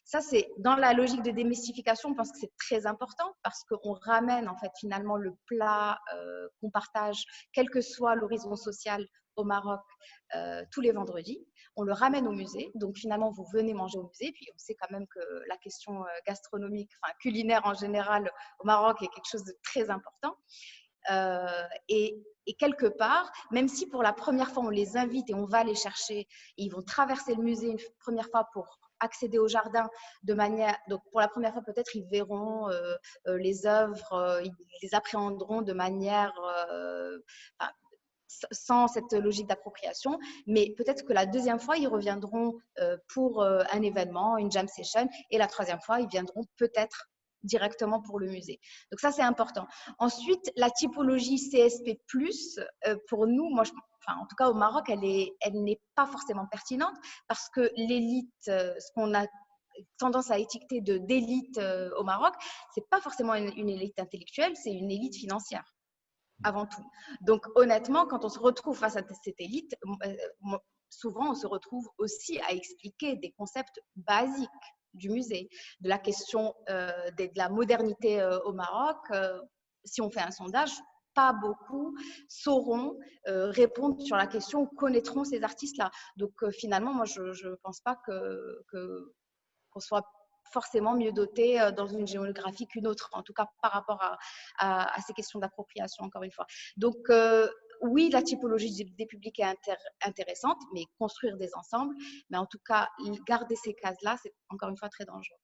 Ça, c'est dans la logique de démystification, on pense que c'est très important parce qu'on ramène en fait finalement le plat qu'on partage, quel que soit l'horizon social au Maroc, tous les vendredis. On le ramène au musée, donc finalement vous venez manger au musée, puis on sait quand même que la question gastronomique, enfin culinaire en général au Maroc est quelque chose de très important. Et quelque part, même si pour la première fois on les invite et on va les chercher, et ils vont traverser le musée une première fois pour accéder au jardin de manière, donc pour la première fois peut-être ils verront les œuvres, ils les appréhenderont de manière sans cette logique d'appropriation, mais peut-être que la deuxième fois ils reviendront pour un événement, une jam session, et la troisième fois ils viendront peut-être directement pour le musée. Donc ça, c'est important. Ensuite, la typologie CSP+, pour nous, en tout cas au Maroc, elle n'est pas forcément pertinente parce que l'élite, ce qu'on a tendance à étiqueter d'élite au Maroc, c'est pas forcément une élite intellectuelle, c'est une élite financière avant tout. Donc honnêtement, quand on se retrouve face à cette élite, souvent on se retrouve aussi à expliquer des concepts basiques du musée, de la question de la modernité au Maroc. Si on fait un sondage, pas beaucoup sauront répondre sur la question, connaîtront ces artistes-là. Donc finalement, moi, je ne pense pas qu'on soit forcément mieux doté dans une géographie qu'une autre, en tout cas par rapport à ces questions d'appropriation, encore une fois. Donc, oui, la typologie des publics est intéressante, mais construire des ensembles, mais en tout cas, garder ces cases-là, c'est encore une fois très dangereux.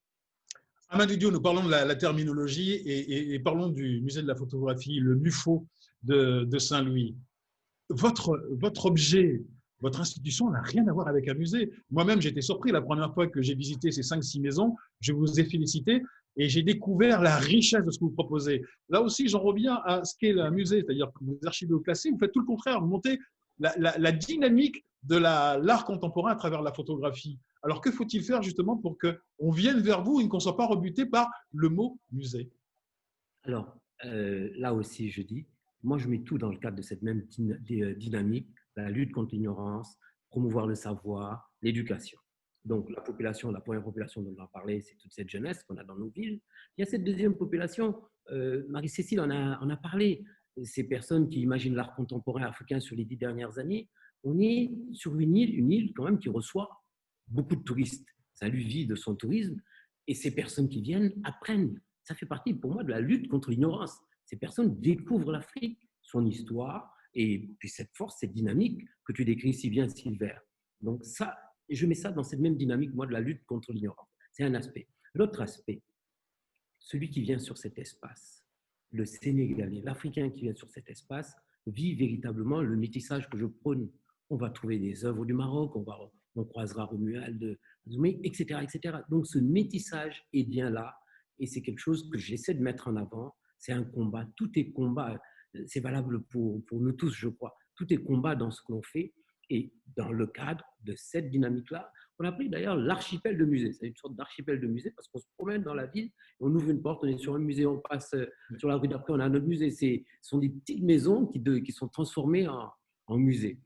Amadou Diop, nous parlons de la terminologie et parlons du musée de la photographie, le MUFO de Saint-Louis. Votre objet, votre institution n'a rien à voir avec un musée. Moi-même, j'étais surpris la première fois que j'ai visité ces 5-6 maisons. Je vous ai félicité et j'ai découvert la richesse de ce que vous proposez. Là aussi, j'en reviens à ce qu'est un musée, c'est-à-dire que vous archivez classés, vous faites tout le contraire, vous montez la dynamique de l'art contemporain à travers la photographie. Alors, que faut-il faire justement pour qu'on vienne vers vous et qu'on ne soit pas rebuté par le mot musée? Alors, là aussi, je dis, moi, je mets tout dans le cadre de cette même dynamique, la lutte contre l'ignorance, promouvoir le savoir, l'éducation. Donc, la première population dont on a parlé, c'est toute cette jeunesse qu'on a dans nos villes. Il y a cette deuxième population, Marie-Cécile en a parlé, ces personnes qui imaginent l'art contemporain africain sur les 10 dernières années. On est sur une île quand même qui reçoit beaucoup de touristes. Ça lui vit de son tourisme et ces personnes qui viennent apprennent. Ça fait partie pour moi de la lutte contre l'ignorance. Ces personnes découvrent l'Afrique, son histoire et puis cette force, cette dynamique que tu décris si bien, Sylvain. Donc ça, je mets ça dans cette même dynamique, moi, de la lutte contre l'ignorance. C'est un aspect. L'autre aspect, celui qui vient sur cet espace, le Sénégalais, l'Africain qui vient sur cet espace, vit véritablement le métissage que je prône. On va trouver des œuvres du Maroc, on croisera Romuald, etc., etc. Donc ce métissage est bien là et c'est quelque chose que j'essaie de mettre en avant. C'est un combat, tout est combat, c'est valable pour nous tous, je crois. Tout est combat dans ce que l'on fait. Et dans le cadre de cette dynamique-là, on appelle d'ailleurs l'archipel de musées. C'est une sorte d'archipel de musées parce qu'on se promène dans la ville, on ouvre une porte, on est sur un musée, on passe sur la rue d'après, on a un autre musée. Ce sont des petites maisons qui sont transformées en musées.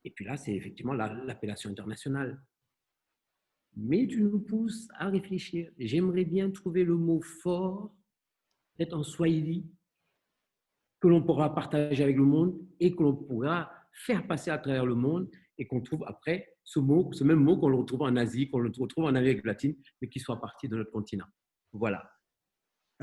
Et puis là, c'est effectivement l'appellation internationale. Mais tu nous pousses à réfléchir. J'aimerais bien trouver le mot fort, peut-être en swahili, que l'on pourra partager avec le monde et que l'on pourra faire passer à travers le monde et qu'on trouve après ce même mot qu'on le retrouve en Asie, qu'on le retrouve en Amérique latine, mais qui soit parti de notre continent. Voilà.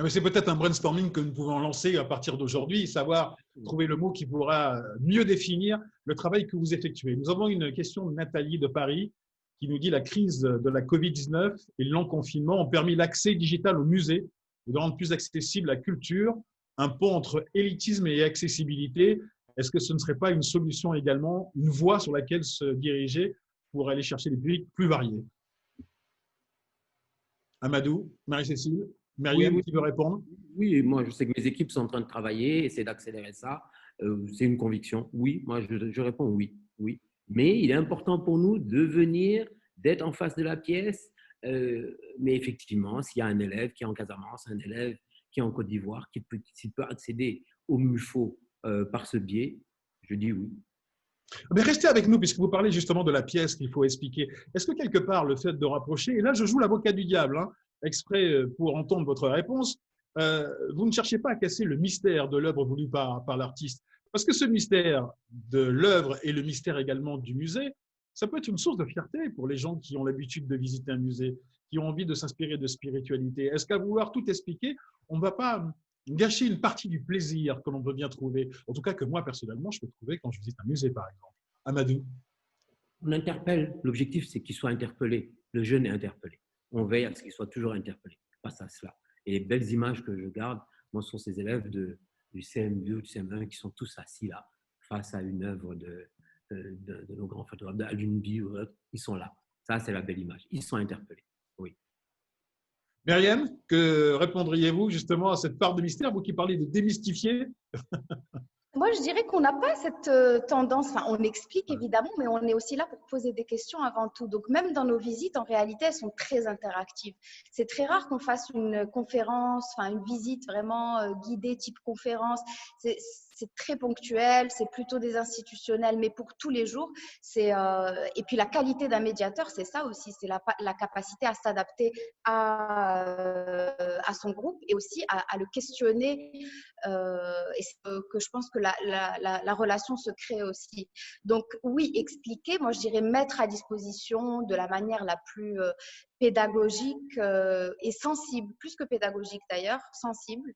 C'est peut-être un brainstorming que nous pouvons lancer à partir d'aujourd'hui, savoir trouver le mot qui pourra mieux définir le travail que vous effectuez. Nous avons une question de Nathalie de Paris qui nous dit la crise de la Covid-19 et le long confinement ont permis l'accès digital aux musées et de rendre plus accessible la culture, un pont entre élitisme et accessibilité. Est-ce que ce ne serait pas une solution également, une voie sur laquelle se diriger pour aller chercher des publics plus variés? Amadou, Marie-Cécile, Myriam, oui, qui veut répondre? Oui, moi je sais que mes équipes sont en train de travailler, essayer d'accélérer ça. C'est une conviction. Oui, moi je réponds oui, oui. Mais il est important pour nous de venir, d'être en face de la pièce. Mais effectivement, s'il y a un élève qui est en Casamance, un élève qui est en Côte d'Ivoire, s'il peut accéder au MUFO par ce biais, je dis oui. Mais restez avec nous, puisque vous parlez justement de la pièce qu'il faut expliquer. Est-ce que quelque part, le fait de rapprocher, et là je joue l'avocat du diable, exprès pour entendre votre réponse, vous ne cherchez pas à casser le mystère de l'œuvre voulue par l'artiste? Parce que ce mystère de l'œuvre et le mystère également du musée, ça peut être une source de fierté pour les gens qui ont l'habitude de visiter un musée, qui ont envie de s'inspirer de spiritualité. Est-ce qu'à vouloir tout expliquer, on ne va pas gâcher une partie du plaisir que l'on peut bien trouver, en tout cas que moi personnellement je peux trouver quand je visite un musée par exemple? Amadou. On interpelle, l'objectif c'est qu'il soit interpellé, le jeune est interpellé. On veille à ce qu'il soit toujours interpellé face à cela. Et les belles images que je garde, moi, sont ces élèves du CM2 ou du CM1 qui sont tous assis là, face à une œuvre de nos grands photographes, d'Alunbi ou autre, ils sont là. Ça, c'est la belle image. Ils sont interpellés, oui. Myriam, que répondriez-vous justement à cette part de mystère, vous qui parlez de démystifier? Moi, je dirais qu'on n'a pas cette tendance, enfin, on explique évidemment, mais on est aussi là pour poser des questions avant tout. Donc, même dans nos visites, en réalité, elles sont très interactives. C'est très rare qu'on fasse une conférence, enfin, une visite vraiment guidée type conférence. C'est très ponctuel, c'est plutôt des institutionnels, mais pour tous les jours. Et puis, la qualité d'un médiateur, c'est ça aussi, c'est la capacité à s'adapter à son groupe et aussi à le questionner. Et c'est que je pense que la relation se crée aussi. Donc oui, expliquer, moi je dirais mettre à disposition de la manière la plus pédagogique et sensible, plus que pédagogique d'ailleurs, sensible,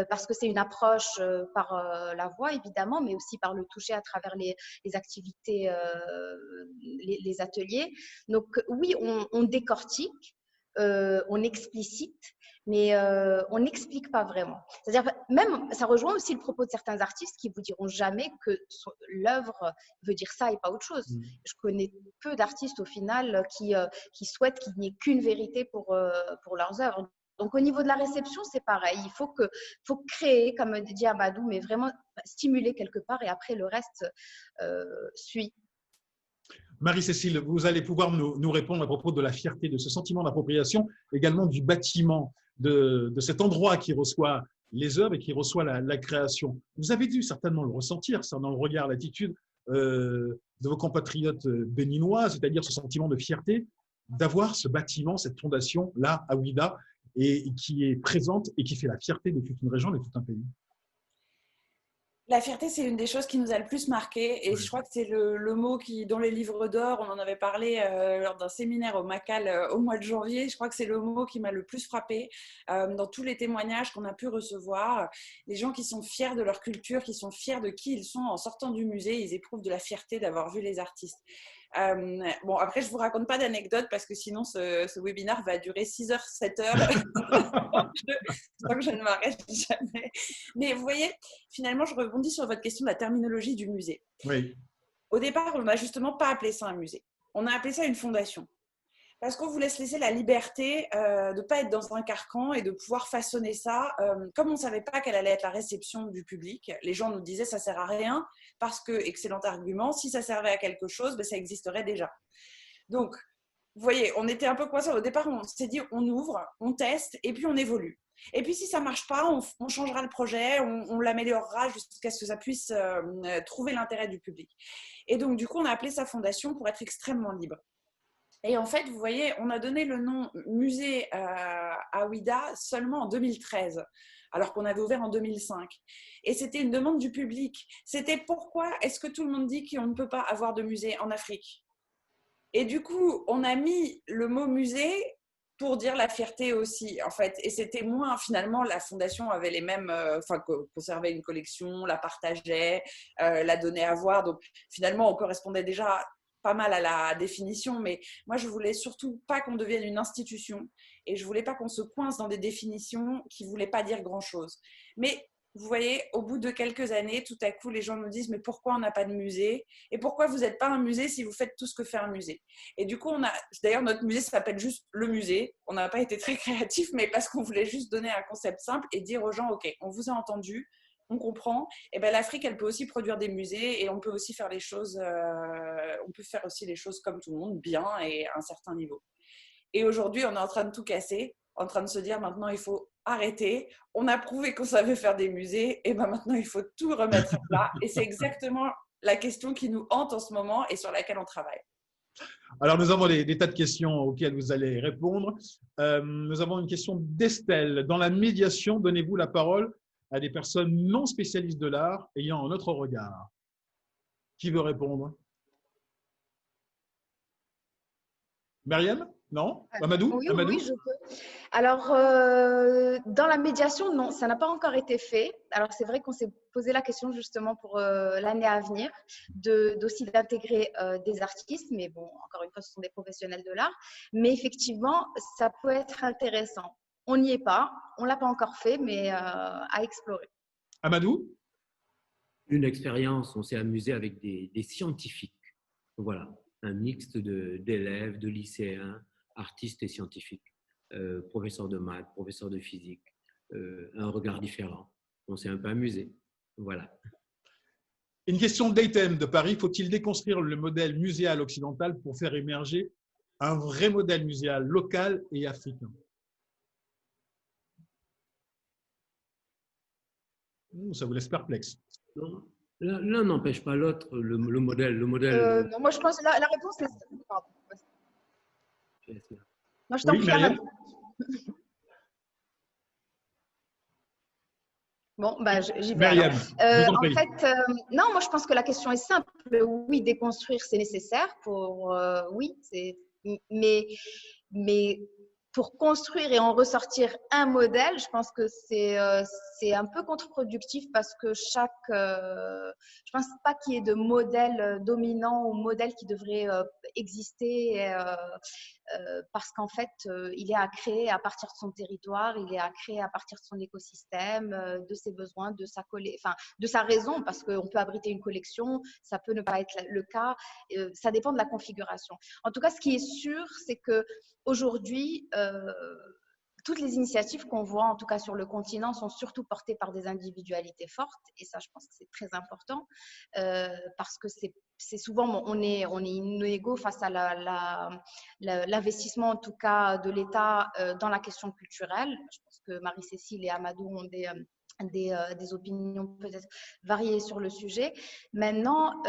parce que c'est une approche par la voix évidemment, mais aussi par le toucher à travers les activités, les ateliers. Donc oui, on décortique, on explicite, mais on n'explique pas vraiment. C'est-à-dire, même, ça rejoint aussi le propos de certains artistes qui vous diront jamais que l'œuvre veut dire ça et pas autre chose. Je connais peu d'artistes au final qui souhaitent qu'il n'y ait qu'une vérité pour leurs œuvres. Donc, au niveau de la réception, c'est pareil. Il faut créer, comme dit Amadou, mais vraiment stimuler quelque part et après le reste suit. Marie-Cécile, vous allez pouvoir nous répondre à propos de la fierté, de ce sentiment d'appropriation, également du bâtiment, de cet endroit qui reçoit les œuvres et qui reçoit la création. Vous avez dû certainement le ressentir, ça, dans le regard, l'attitude de vos compatriotes béninois, c'est-à-dire ce sentiment de fierté d'avoir ce bâtiment, cette fondation-là à Ouidah, et qui est présente et qui fait la fierté de toute une région, de tout un pays. La fierté, c'est une des choses qui nous a le plus marqué et je crois que c'est le mot qui, dans les livres d'or, on en avait parlé lors d'un séminaire au Macal au mois de janvier, je crois que c'est le mot qui m'a le plus frappé dans tous les témoignages qu'on a pu recevoir. Les gens qui sont fiers de leur culture, qui sont fiers de qui ils sont en sortant du musée, ils éprouvent de la fierté d'avoir vu les artistes. Bon, après, je ne vous raconte pas d'anecdotes parce que sinon, ce webinaire va durer 6 heures, 7 heures. Donc, je ne m'arrête jamais. Mais vous voyez, finalement, je rebondis sur votre question de la terminologie du musée. Oui. Au départ, on n'a justement pas appelé ça un musée. On a appelé ça une fondation. Parce qu'on voulait se laisser la liberté de ne pas être dans un carcan et de pouvoir façonner ça. Comme on ne savait pas quelle allait être la réception du public, les gens nous disaient ça ne sert à rien parce que, excellent argument, si ça servait à quelque chose, ben, ça existerait déjà. Donc, vous voyez, on était un peu coincés. Au départ, on s'est dit on ouvre, on teste et puis on évolue. Et puis si ça ne marche pas, on changera le projet, on l'améliorera jusqu'à ce que ça puisse trouver l'intérêt du public. Et donc, du coup, on a appelé ça fondation pour être extrêmement libre. Et en fait, vous voyez, on a donné le nom musée à Ouidah seulement en 2013, alors qu'on avait ouvert en 2005. Et c'était une demande du public. C'était pourquoi est-ce que tout le monde dit qu'on ne peut pas avoir de musée en Afrique? Et du coup, on a mis le mot musée pour dire la fierté aussi, en fait. Et c'était moins, finalement, la fondation avait les mêmes, conservait une collection, la partageait, la donnait à voir. Donc, finalement, on correspondait déjà pas mal à la définition, mais moi, je voulais surtout pas qu'on devienne une institution et je voulais pas qu'on se coince dans des définitions qui voulaient pas dire grand-chose. Mais vous voyez, au bout de quelques années, tout à coup, les gens nous disent « Mais pourquoi on n'a pas de musée? Et pourquoi vous n'êtes pas un musée si vous faites tout ce que fait un musée ?» Et du coup, d'ailleurs, notre musée s'appelle juste le musée. On n'a pas été très créatifs, mais parce qu'on voulait juste donner un concept simple et dire aux gens « Ok, on vous a entendu, on comprend. Et ben l'Afrique, elle peut aussi produire des musées et on peut aussi faire les choses. On peut faire aussi les choses comme tout le monde, bien et à un certain niveau. Et aujourd'hui, on est en train de tout casser, en train de se dire maintenant il faut arrêter. On a prouvé qu'on savait faire des musées, et ben maintenant il faut tout remettre à plat. Et c'est exactement la question qui nous hante en ce moment et sur laquelle on travaille. Alors, nous avons des tas de questions auxquelles vous allez répondre. Nous avons une question d'Estelle. Dans la médiation, donnez-vous la parole à des personnes non spécialistes de l'art ayant un autre regard. Qui veut répondre? Myriam? Non? Amadou? Oui, Amadou? oui, je peux. Alors, dans la médiation, non, ça n'a pas encore été fait. Alors, c'est vrai qu'on s'est posé la question justement pour l'année à venir d'aussi d'intégrer des artistes, mais bon, encore une fois, ce sont des professionnels de l'art. Mais effectivement, ça peut être intéressant. On n'y est pas, on ne l'a pas encore fait, mais à explorer. Amadou? Une expérience, on s'est amusé avec des scientifiques. Voilà, un mixte d'élèves, de lycéens, artistes et scientifiques, professeurs de maths, professeurs de physique, un regard différent. On s'est un peu amusé. Voilà. Une question d'Eitem de Paris. Faut-il déconstruire le modèle muséal occidental pour faire émerger un vrai modèle muséal local et africain? Ça vous laisse perplexe. Non, l'un n'empêche pas l'autre, le modèle. Non, moi, je pense que la réponse est… Pardon. Moi, je t'en prie, Amadou. Bon, bah, j'y vais. Myriam, en fait, non, moi, je pense que la question est simple. Oui, déconstruire, c'est nécessaire pour… oui, mais pour construire et en ressortir un modèle, je pense que c'est un peu contre-productif parce que je pense pas qu'il y ait de modèle dominant ou modèle qui devrait exister parce qu'en fait, il est à créer à partir de son territoire, il est à créer à partir de son écosystème, de ses besoins, de sa raison, parce qu'on peut abriter une collection, ça peut ne pas être le cas, ça dépend de la configuration. En tout cas, ce qui est sûr, c'est que aujourd'hui, toutes les initiatives qu'on voit, en tout cas sur le continent, sont surtout portées par des individualités fortes. Et ça, je pense que c'est très important parce que c'est souvent, on est inégaux face à l'investissement, en tout cas, de l'État dans la question culturelle. Je pense que Marie-Cécile et Amadou ont des opinions peut-être variées sur le sujet. Maintenant,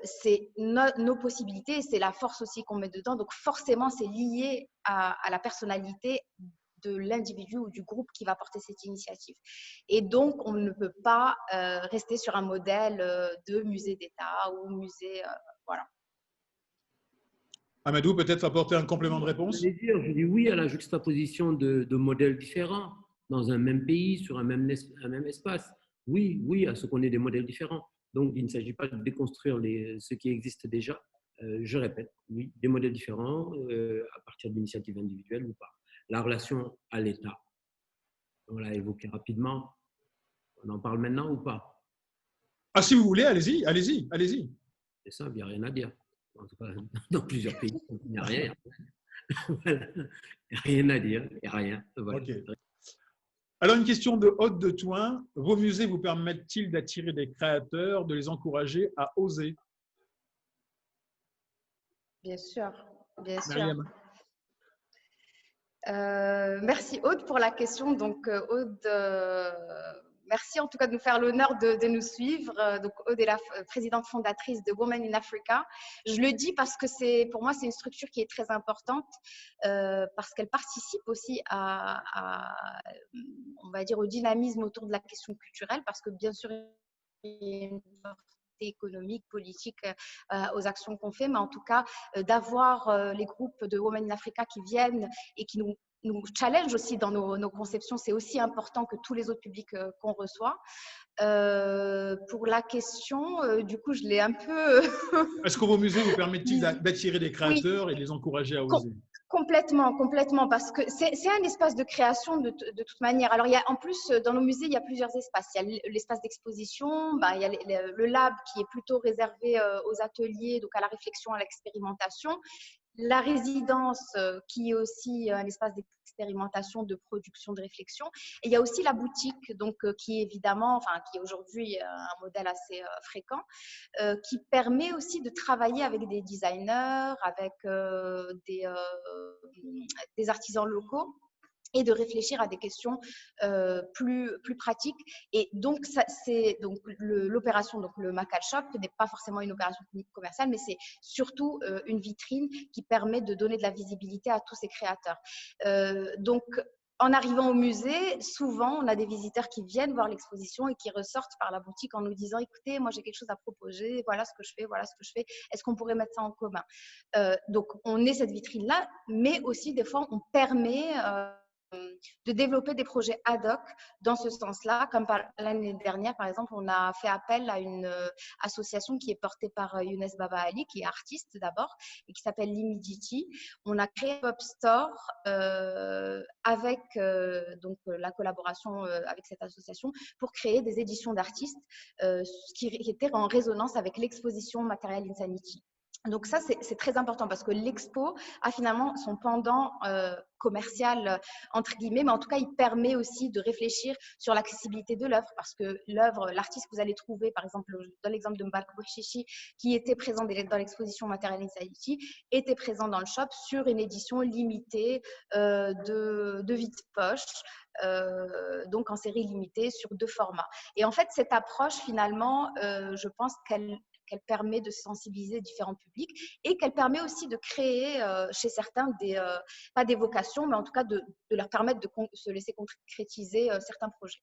c'est nos possibilités et c'est la force aussi qu'on met dedans. Donc forcément, c'est lié à la personnalité de l'individu ou du groupe qui va porter cette initiative. Et donc, on ne peut pas rester sur un modèle de musée d'État ou musée, voilà. Amadou, peut-être apporter un complément de réponse? Je dis oui à la juxtaposition de modèles différents dans un même pays, sur un même espace. Oui, oui, à ce qu'on ait des modèles différents. Donc, il ne s'agit pas de déconstruire ce qui existe déjà. Je répète, oui, des modèles différents à partir d'initiatives individuelles ou pas. La relation à l'État, on l'a évoqué rapidement. On en parle maintenant ou pas? Ah, si vous voulez, allez-y, allez-y, allez-y. C'est ça, il n'y a rien à dire. En tout cas, dans plusieurs pays, il n'y a rien. Voilà. Il n'y a rien à dire, il n'y a rien. Voilà. Okay. Alors, une question de Aude de Thouin. Vos musées vous permettent-ils d'attirer des créateurs, de les encourager à oser? Bien sûr, bien sûr. Mariam. Merci Aude pour la question. Donc Aude, merci en tout cas de nous faire l'honneur de nous suivre. Donc Aude est la présidente fondatrice de Women in Africa. Je le dis parce que pour moi c'est une structure qui est très importante parce qu'elle participe aussi on va dire, au dynamisme autour de la question culturelle parce que bien sûr il y a une économique, politique aux actions qu'on fait, mais en tout cas d'avoir les groupes de Women in Africa qui viennent et qui nous challenge aussi dans nos conceptions, c'est aussi important que tous les autres publics qu'on reçoit. Pour la question, du coup, je l'ai un peu… Est-ce que vos musées vous permettent-ils d'attirer des créateurs et de les encourager à oser? Complètement, complètement, parce que c'est un espace de création de toute manière. Alors, en plus, dans nos musées, il y a plusieurs espaces. Il y a l'espace d'exposition, il y a le lab qui est plutôt réservé aux ateliers, donc à la réflexion, à l'expérimentation. La résidence, qui est aussi un espace d'expérimentation, de production, de réflexion. Et il y a aussi la boutique, donc, qui est évidemment, qui est aujourd'hui un modèle assez fréquent, qui permet aussi de travailler avec des designers, avec des artisans locaux et de réfléchir à des questions plus pratiques. Et donc, l'opération, donc le Macal Shop, n'est pas forcément une opération commerciale, mais c'est surtout une vitrine qui permet de donner de la visibilité à tous ces créateurs. Donc, en arrivant au musée, souvent, on a des visiteurs qui viennent voir l'exposition et qui ressortent par la boutique en nous disant « Écoutez, moi, j'ai quelque chose à proposer, voilà ce que je fais, voilà ce que je fais. Est-ce qu'on pourrait mettre ça en commun ?» Donc, on est cette vitrine-là, mais aussi, des fois, on permet… de développer des projets ad hoc dans ce sens-là. Comme l'année dernière, par exemple, on a fait appel à une association qui est portée par Younes Baba Ali, qui est artiste d'abord, et qui s'appelle Limidity. On a créé un pop store avec donc, la collaboration avec cette association pour créer des éditions d'artistes qui étaient en résonance avec l'exposition Material Insanity. Donc ça, c'est très important parce que l'expo a finalement son pendant commercial, entre guillemets, mais en tout cas, il permet aussi de réfléchir sur l'accessibilité de l'œuvre parce que l'œuvre, l'artiste que vous allez trouver, par exemple, dans l'exemple de Mbak Bouchichi, qui était présent dans l'exposition Material Insanity, était présent dans le shop sur une édition limitée de vide poche. Donc en série limitée sur 2 formats. Et en fait, cette approche, finalement, je pense qu'elle permet de sensibiliser différents publics et qu'elle permet aussi de créer chez certains pas des vocations, mais en tout cas de leur permettre de se laisser concrétiser certains projets.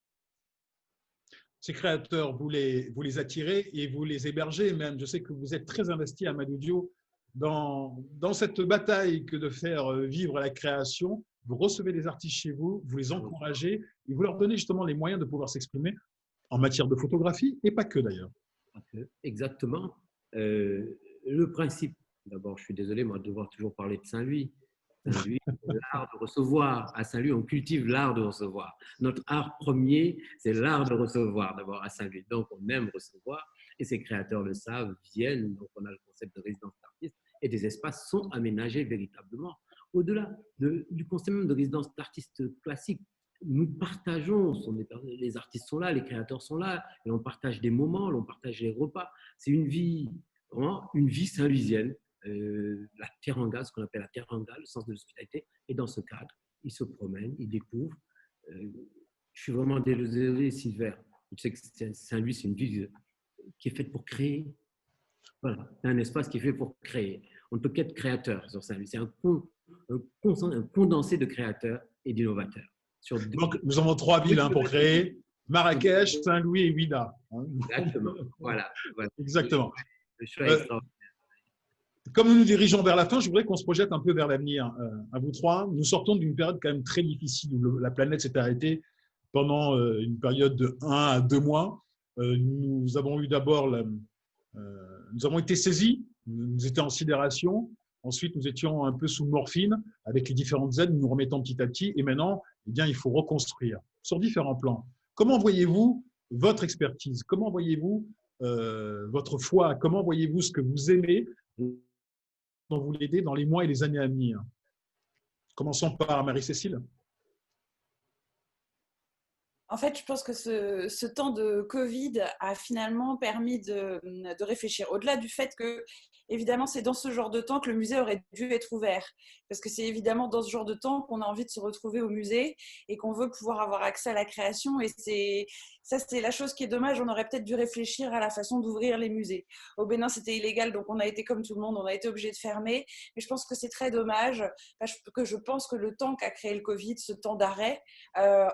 Ces créateurs, vous les attirez et vous les hébergez même. Je sais que vous êtes très investi, Amadou Diop, dans cette bataille que de faire vivre la création. Vous recevez des artistes chez vous, vous les encouragez et vous leur donnez justement les moyens de pouvoir s'exprimer en matière de photographie et pas que d'ailleurs. Exactement. Le principe, d'abord, je suis désolé, moi, de devoir toujours parler de Saint-Louis. Saint-Louis, l'art de recevoir. À Saint-Louis, on cultive l'art de recevoir. Notre art premier, c'est l'art de recevoir, d'abord, à Saint-Louis. Donc, on aime recevoir et ces créateurs le savent, viennent. Donc, on a le concept de résidence d'artiste et des espaces sont aménagés véritablement. Au-delà du concept même de résidence d'artiste classique, nous partageons, les artistes sont là, les créateurs sont là, et on partage des moments, on partage les repas. C'est une vie, vraiment une vie saint-louisienne, la teranga, ce qu'on appelle la teranga, le sens de l'hospitalité. Et dans ce cadre, ils se promènent, ils découvrent. je suis vraiment désolé, Sylvain. Je sais que Saint-Louis, c'est une ville qui est faite pour créer. Voilà, c'est un espace qui est fait pour créer. On ne peut qu'être créateur sur Saint-Louis. C'est un condensé de créateurs et d'innovateurs. Donc, nous avons 3 villes pour créer. Marrakech, Saint-Louis et Ouidah. Exactement. Voilà. Exactement. Le choix est extraordinaire. Comme nous nous dirigeons vers la fin, je voudrais qu'on se projette un peu vers l'avenir. À vous 3, nous sortons d'une période quand même très difficile où la planète s'est arrêtée pendant une période de 1 à 2 mois. Nous avons eu d'abord, nous avons été saisis, nous étions en sidération. Ensuite, nous étions un peu sous morphine avec les différentes aides, nous nous remettons petit à petit. Et maintenant, eh bien, il faut reconstruire sur différents plans. Comment voyez-vous votre expertise? Comment voyez-vous votre foi? Comment voyez-vous ce que vous aimez dont vous l'aidez dans les mois et les années à venir? Commençons par Marie-Cécile. En fait, je pense que ce temps de Covid a finalement permis de réfléchir. Au-delà du fait que, évidemment, c'est dans ce genre de temps que le musée aurait dû être ouvert. Parce que c'est évidemment dans ce genre de temps qu'on a envie de se retrouver au musée et qu'on veut pouvoir avoir accès à la création. Et ça, c'est la chose qui est dommage. On aurait peut-être dû réfléchir à la façon d'ouvrir les musées. Au Bénin, c'était illégal, donc on a été comme tout le monde, on a été obligé de fermer. Mais je pense que c'est très dommage, parce que je pense que le temps qu'a créé le Covid, ce temps d'arrêt,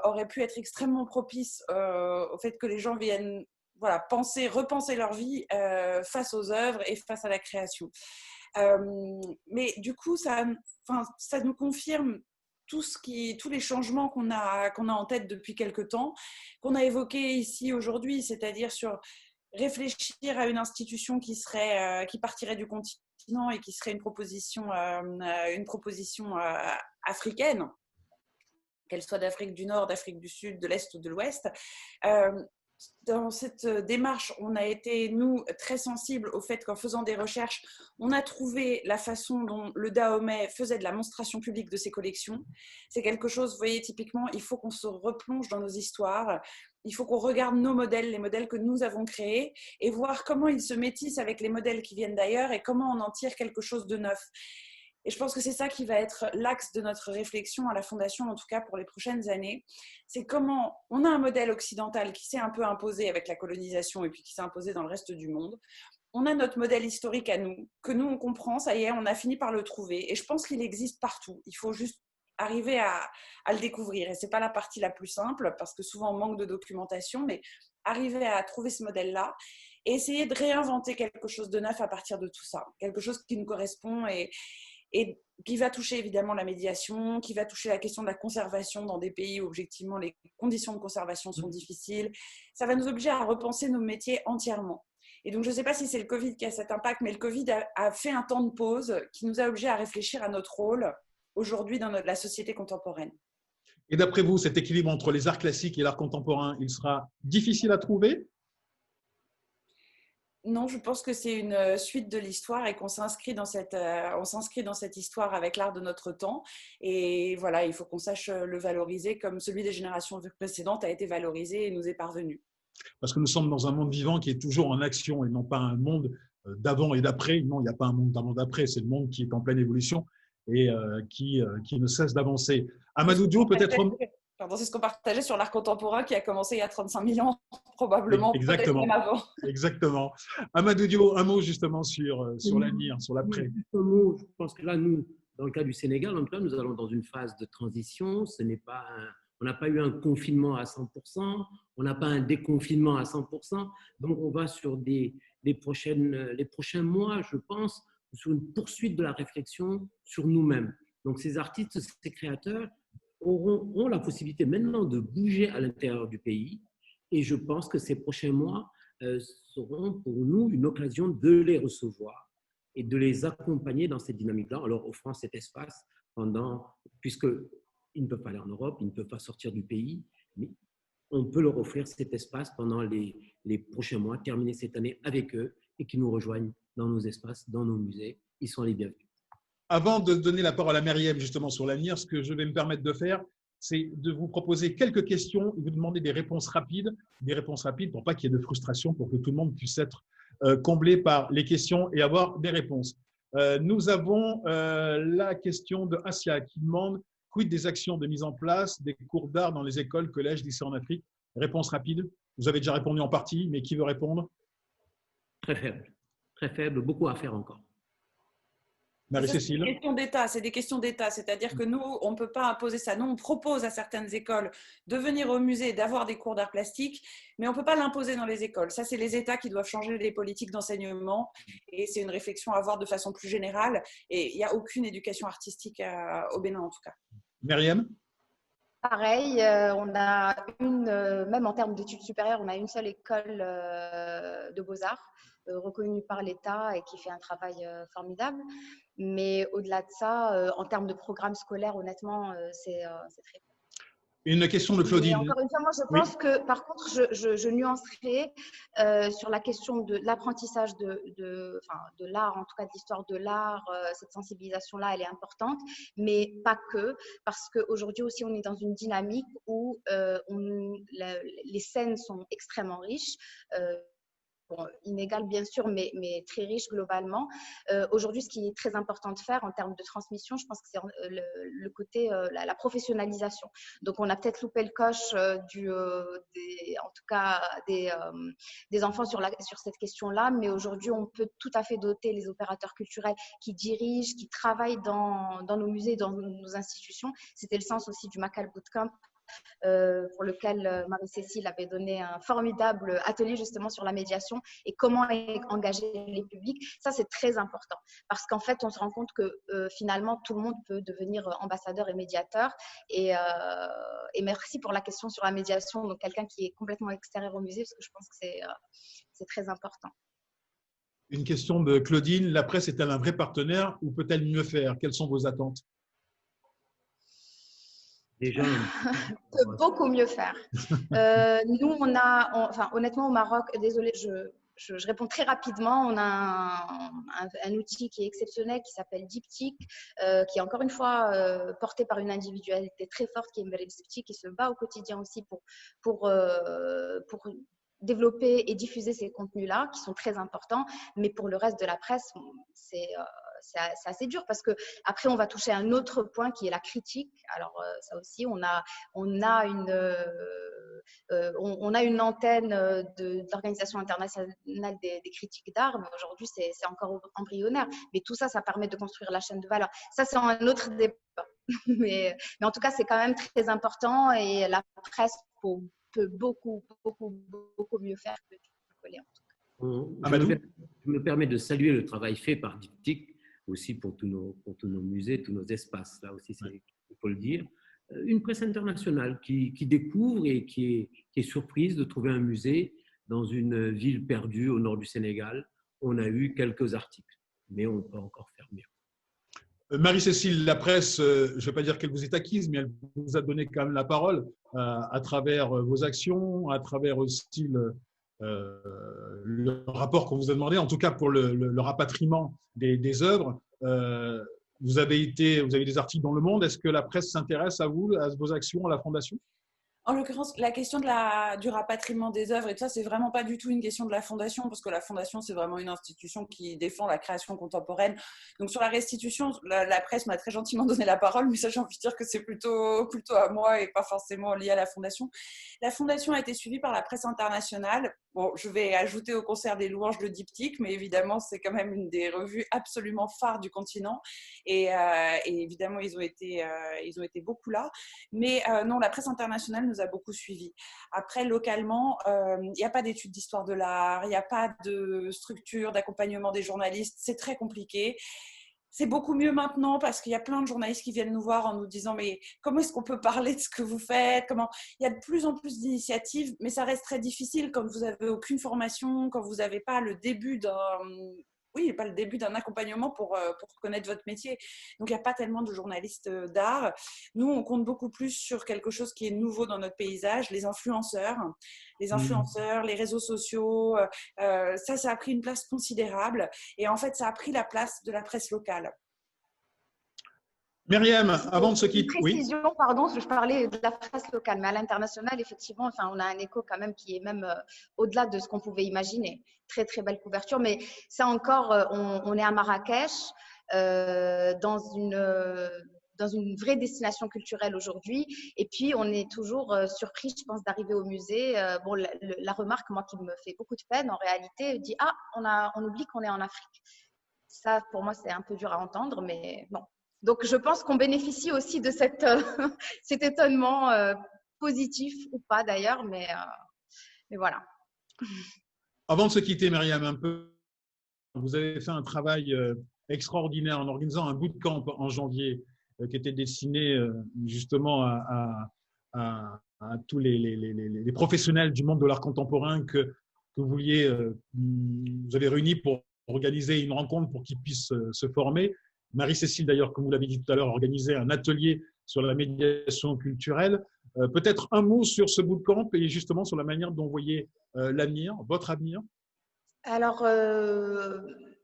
aurait pu être extrêmement propice au fait que les gens viennent repenser leur vie face aux œuvres et face à la création. Mais du coup, ça nous confirme tous les changements qu'on a en tête depuis quelque temps, qu'on a évoqués ici aujourd'hui, c'est-à-dire sur réfléchir à une institution qui partirait du continent et qui serait une proposition africaine, qu'elle soit d'Afrique du Nord, d'Afrique du Sud, de l'Est ou de l'Ouest. Dans cette démarche, on a été, nous, très sensibles au fait qu'en faisant des recherches, on a trouvé la façon dont le Dahomey faisait de la monstration publique de ses collections. C'est quelque chose, vous voyez, typiquement, il faut qu'on se replonge dans nos histoires, il faut qu'on regarde nos modèles, les modèles que nous avons créés, et voir comment ils se métissent avec les modèles qui viennent d'ailleurs et comment on en tire quelque chose de neuf. Et je pense que c'est ça qui va être l'axe de notre réflexion à la Fondation, en tout cas pour les prochaines années. C'est comment on a un modèle occidental qui s'est un peu imposé avec la colonisation et puis qui s'est imposé dans le reste du monde. On a notre modèle historique à nous, que nous on comprend, ça y est, on a fini par le trouver. Et je pense qu'il existe partout. Il faut juste arriver à le découvrir. Et ce n'est pas la partie la plus simple, parce que souvent on manque de documentation, mais arriver à trouver ce modèle-là et essayer de réinventer quelque chose de neuf à partir de tout ça. Quelque chose qui nous correspond et qui va toucher évidemment la médiation, qui va toucher la question de la conservation dans des pays où objectivement les conditions de conservation sont difficiles. Ça va nous obliger à repenser nos métiers entièrement. Et donc je ne sais pas si c'est le Covid qui a cet impact, mais le Covid a fait un temps de pause qui nous a obligés à réfléchir à notre rôle aujourd'hui dans la société contemporaine. Et d'après vous, cet équilibre entre les arts classiques et l'art contemporain, il sera difficile à trouver? Non, je pense que c'est une suite de l'histoire et qu'on s'inscrit dans cette histoire avec l'art de notre temps. Et voilà, il faut qu'on sache le valoriser comme celui des générations précédentes a été valorisé et nous est parvenu. Parce que nous sommes dans un monde vivant qui est toujours en action et non pas un monde d'avant et d'après. Non, il n'y a pas un monde d'avant et d'après, c'est le monde qui est en pleine évolution et qui ne cesse d'avancer. Amadou Diop, peut-être… Pardon, c'est ce qu'on partageait sur l'art contemporain qui a commencé il y a 35 000 ans, probablement, peut-être même avant. Exactement. Amadou Diop, un mot justement sur l'avenir, sur l'après. Un mot, je pense que là, nous, dans le cas du Sénégal, en tout cas, nous allons dans une phase de transition. On n'a pas eu un confinement à 100%, on n'a pas un déconfinement à 100%. Donc, on va sur les prochains mois, je pense, sur une poursuite de la réflexion sur nous-mêmes. Donc, ces artistes, ces créateurs auront la possibilité maintenant de bouger à l'intérieur du pays. Et je pense que ces prochains mois seront pour nous une occasion de les recevoir et de les accompagner dans cette dynamique-là, en leur offrant cet espace puisqu'ils ne peuvent pas aller en Europe, ils ne peuvent pas sortir du pays, mais on peut leur offrir cet espace pendant les prochains mois, terminer cette année avec eux et qu'ils nous rejoignent dans nos espaces, dans nos musées. Ils sont les bienvenus. Avant de donner la parole à Myriam justement sur l'avenir, ce que je vais me permettre de faire, c'est de vous proposer quelques questions et vous demander des réponses rapides pour pas qu'il y ait de frustration, pour que tout le monde puisse être comblé par les questions et avoir des réponses. Nous avons la question de Asia qui demande Quid des actions de mise en place des cours d'art dans les écoles, collèges, lycées en Afrique? Réponse rapide. Vous avez déjà répondu en partie, mais qui veut répondre? Très faible, beaucoup à faire encore. Marie-Cécile. C'est des questions d'État, c'est des questions d'État. C'est-à-dire que nous, on ne peut pas imposer ça. Nous, on propose à certaines écoles de venir au musée, d'avoir des cours d'art plastique, mais on ne peut pas l'imposer dans les écoles. Ça, c'est les États qui doivent changer les politiques d'enseignement et c'est une réflexion à avoir de façon plus générale. Et il n'y a aucune éducation artistique au Bénin, en tout cas. Myriam? Pareil, on a même en termes d'études supérieures, on a une seule école de beaux-arts reconnue par l'État et qui fait un travail formidable. Mais au-delà de ça, en termes de programme scolaire, honnêtement, c'est très peu. Une question de Claudine. Mais encore une fois, moi, je pense que, par contre, je nuancerai sur la question de l'apprentissage de l'art, en tout cas de l'histoire de l'art. Cette sensibilisation-là, elle est importante, mais pas que, parce qu'aujourd'hui aussi, on est dans une dynamique où les scènes sont extrêmement riches. Bon, inégal bien sûr, mais très riche globalement. Aujourd'hui, ce qui est très important de faire en termes de transmission, je pense que c'est le côté, la professionnalisation. Donc, on a peut-être loupé le coche en tout cas des enfants sur cette question-là, mais aujourd'hui, on peut tout à fait doter les opérateurs culturels qui dirigent, qui travaillent dans nos musées, dans nos institutions. C'était le sens aussi du Macal Bootcamp, pour lequel Marie-Cécile avait donné un formidable atelier justement sur la médiation et comment engager les publics. Ça, c'est très important parce qu'en fait, on se rend compte que finalement, tout le monde peut devenir ambassadeur et médiateur. Et merci pour la question sur la médiation, donc quelqu'un qui est complètement extérieur au musée, parce que je pense que c'est très important. Une question de Claudine. La presse est-elle un vrai partenaire ou peut-elle mieux faire? Quelles sont vos attentes? Déjà, peut beaucoup mieux faire. Nous, honnêtement, au Maroc, désolée, je réponds très rapidement. On a un outil qui est exceptionnel, qui s'appelle Diptyque, qui est encore une fois porté par une individualité très forte, qui est Mberel Diptyque, qui se bat au quotidien aussi pour développer et diffuser ces contenus-là, qui sont très importants. Mais pour le reste de la presse, c'est assez dur parce que après on va toucher un autre point qui est la critique. Alors ça aussi, on a une antenne de l'Organisation internationale des critiques d'art, mais aujourd'hui c'est encore embryonnaire. Mais tout ça, ça permet de construire la chaîne de valeur. Ça, c'est un autre débat. mais en tout cas, c'est quand même très important et la presse peut beaucoup mieux faire que du coller, en tout cas. Je me permets de saluer le travail fait par Diptyque aussi pour tous nos musées, tous nos espaces. Là aussi, il faut le dire. Une presse internationale qui découvre et qui est surprise de trouver un musée dans une ville perdue au nord du Sénégal. On a eu quelques articles, mais on peut encore faire mieux. Marie-Cécile, la presse, je ne vais pas dire qu'elle vous est acquise, mais elle vous a donné quand même la parole à travers vos actions, à travers aussi le rapport qu'on vous a demandé, en tout cas pour le rapatriement des œuvres. Vous avez des articles dans Le Monde. Est-ce que la presse s'intéresse à vous, à vos actions, à la Fondation? En l'occurrence, la question du rapatriement des œuvres, et tout ça, c'est vraiment pas du tout une question de la Fondation, parce que la Fondation, c'est vraiment une institution qui défend la création contemporaine. Donc, sur la restitution, la presse m'a très gentiment donné la parole, mais ça, j'ai envie de dire que c'est plutôt à moi et pas forcément lié à la Fondation. La Fondation a été suivie par la presse internationale. Bon, je vais ajouter au concert des louanges le Diptyque, mais évidemment, c'est quand même une des revues absolument phares du continent. Et évidemment, ils ont été beaucoup là. Mais non, la presse internationale nous a beaucoup suivis. Après, localement, il n'y a pas d'études d'histoire de l'art, il n'y a pas de structure d'accompagnement des journalistes. C'est très compliqué. C'est beaucoup mieux maintenant parce qu'il y a plein de journalistes qui viennent nous voir en nous disant mais comment est-ce qu'on peut parler de ce que vous faites? Il y a de plus en plus d'initiatives, mais ça reste très difficile quand vous n'avez aucune formation, quand vous n'avez pas le début d'un accompagnement pour connaître votre métier. Donc, il n'y a pas tellement de journalistes d'art. Nous, on compte beaucoup plus sur quelque chose qui est nouveau dans notre paysage, les influenceurs, les réseaux sociaux. Ça a pris une place considérable. Et en fait, ça a pris la place de la presse locale. Myriam, avant de se quitter, précision, oui. Pardon, je parlais de la presse locale, mais à l'international, effectivement, on a un écho quand même qui est même au-delà de ce qu'on pouvait imaginer. Très, très belle couverture, mais ça encore, on est à Marrakech, dans dans une vraie destination culturelle aujourd'hui. Et puis, on est toujours surpris, je pense, d'arriver au musée. Bon, la remarque, moi, qui me fait beaucoup de peine, en réalité, dit « Ah, on oublie qu'on est en Afrique ». Ça, pour moi, c'est un peu dur à entendre, mais bon. Donc, je pense qu'on bénéficie aussi de cet étonnement positif ou pas d'ailleurs, mais voilà. Avant de se quitter, Myriam, un peu, vous avez fait un travail extraordinaire en organisant un bootcamp en janvier qui était destiné justement à tous les professionnels du monde de l'art contemporain que vous vouliez, vous avez réunis pour organiser une rencontre pour qu'ils puissent se former. Marie-Cécile, d'ailleurs, comme vous l'avez dit tout à l'heure, a organisé un atelier sur la médiation culturelle. Peut-être un mot sur ce bootcamp et justement sur la manière dont vous voyez l'avenir, votre avenir. Alors,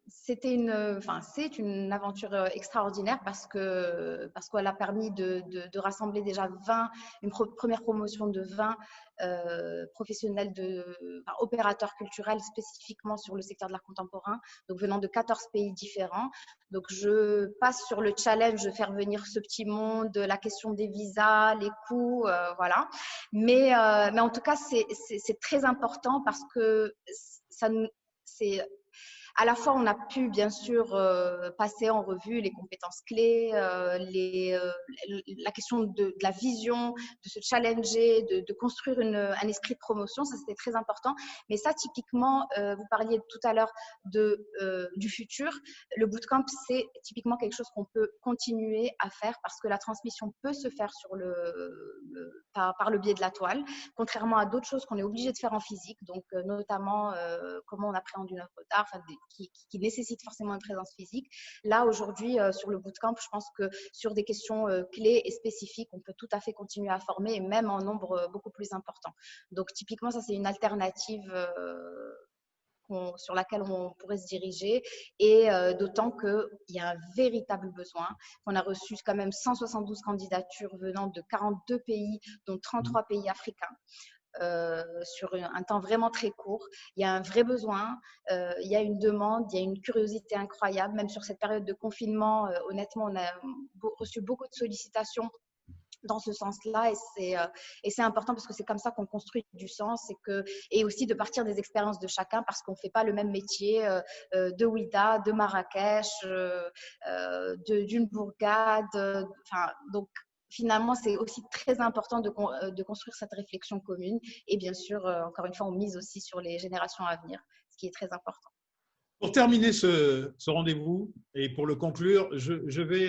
c'est une aventure extraordinaire parce qu'elle a permis de rassembler déjà une première promotion de 20 professionnels, opérateurs culturels spécifiquement sur le secteur de l'art contemporain, donc venant de 14 pays différents. Donc, je passe sur le challenge de faire venir ce petit monde, la question des visas, les coûts, voilà. Mais en tout cas, c'est très important parce que c'est à la fois, on a pu bien sûr passer en revue les compétences clés, la question de la vision, de se challenger, de construire un esprit de promotion, ça c'était très important. Mais ça, typiquement, vous parliez tout à l'heure du futur. Le bootcamp, c'est typiquement quelque chose qu'on peut continuer à faire parce que la transmission peut se faire par le biais de la toile, contrairement à d'autres choses qu'on est obligé de faire en physique, donc notamment comment on appréhende une œuvre d'art, qui nécessite forcément une présence physique. Là, aujourd'hui, sur le bootcamp, je pense que sur des questions clés et spécifiques, on peut tout à fait continuer à former, et même en nombre beaucoup plus important. Donc, typiquement, ça, c'est une alternative sur laquelle on pourrait se diriger, et d'autant qu'il y a un véritable besoin. On a reçu quand même 172 candidatures venant de 42 pays, dont 33 pays africains. Sur un temps vraiment très court. Il y a un vrai besoin, il y a une demande, il y a une curiosité incroyable. Même sur cette période de confinement, honnêtement, on a reçu beaucoup de sollicitations dans ce sens-là, et c'est important parce que c'est comme ça qu'on construit du sens, et aussi de partir des expériences de chacun, parce qu'on ne fait pas le même métier de Ouidah, de Marrakech, d'une bourgade, donc finalement, c'est aussi très important de construire cette réflexion commune. Et bien sûr, encore une fois, on mise aussi sur les générations à venir, ce qui est très important. Pour terminer ce rendez-vous et pour le conclure, je vais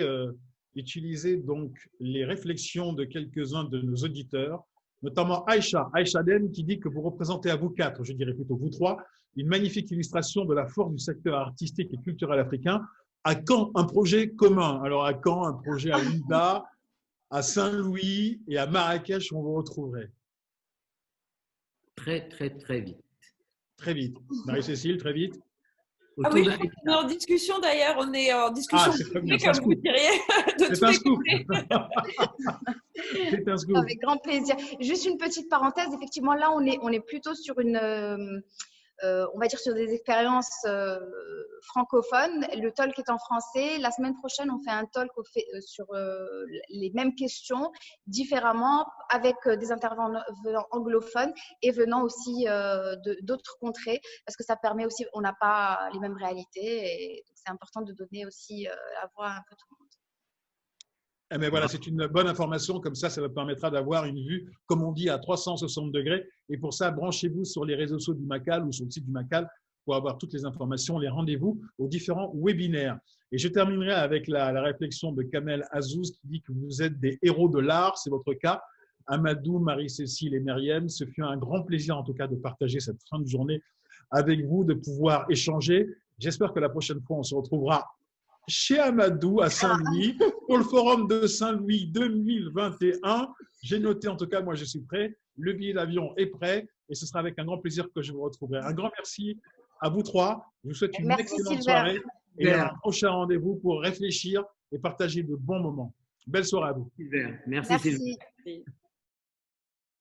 utiliser donc les réflexions de quelques-uns de nos auditeurs, notamment Aïcha Den, qui dit que vous représentez à vous quatre, je dirais plutôt vous trois, une magnifique illustration de la force du secteur artistique et culturel africain. À quand un projet commun? Alors, à quand un projet à Ouidah, à Saint-Louis et à Marrakech, on vous retrouverait? Très, très, très vite. Très vite. Marie-Cécile, très vite. Ah oui, on est en discussion d'ailleurs, on est en discussion comme vous diriez, de tous les côtés. C'est un scoop. Avec grand plaisir. Juste une petite parenthèse, effectivement, là, on est plutôt sur on va dire sur des expériences francophones. Le talk est en français. La semaine prochaine, on fait un talk sur les mêmes questions, différemment, avec des intervenants anglophones et venant aussi d'autres contrées, parce que ça permet aussi, on n'a pas les mêmes réalités, et c'est important de donner aussi la voix à un peu tout le monde. Mais voilà, c'est une bonne information. Comme ça vous permettra d'avoir une vue, comme on dit, à 360 degrés. Et pour ça, branchez-vous sur les réseaux sociaux du Macal ou sur le site du Macal pour avoir toutes les informations, les rendez-vous aux différents webinaires. Et je terminerai avec la réflexion de Kamel Azouz qui dit que vous êtes des héros de l'art. C'est votre cas. Amadou, Marie-Cécile et Myriam, ce fut un grand plaisir en tout cas de partager cette fin de journée avec vous, de pouvoir échanger. J'espère que la prochaine fois, on se retrouvera chez Amadou à Saint-Louis pour le forum de Saint-Louis 2021. J'ai noté, en tout cas, moi je suis prêt. Le billet d'avion est prêt et ce sera avec un grand plaisir que je vous retrouverai. Un grand merci à vous trois. Je vous souhaite une excellente soirée et un prochain rendez-vous pour réfléchir et partager de bons moments. Belle soirée à vous. Merci. Merci.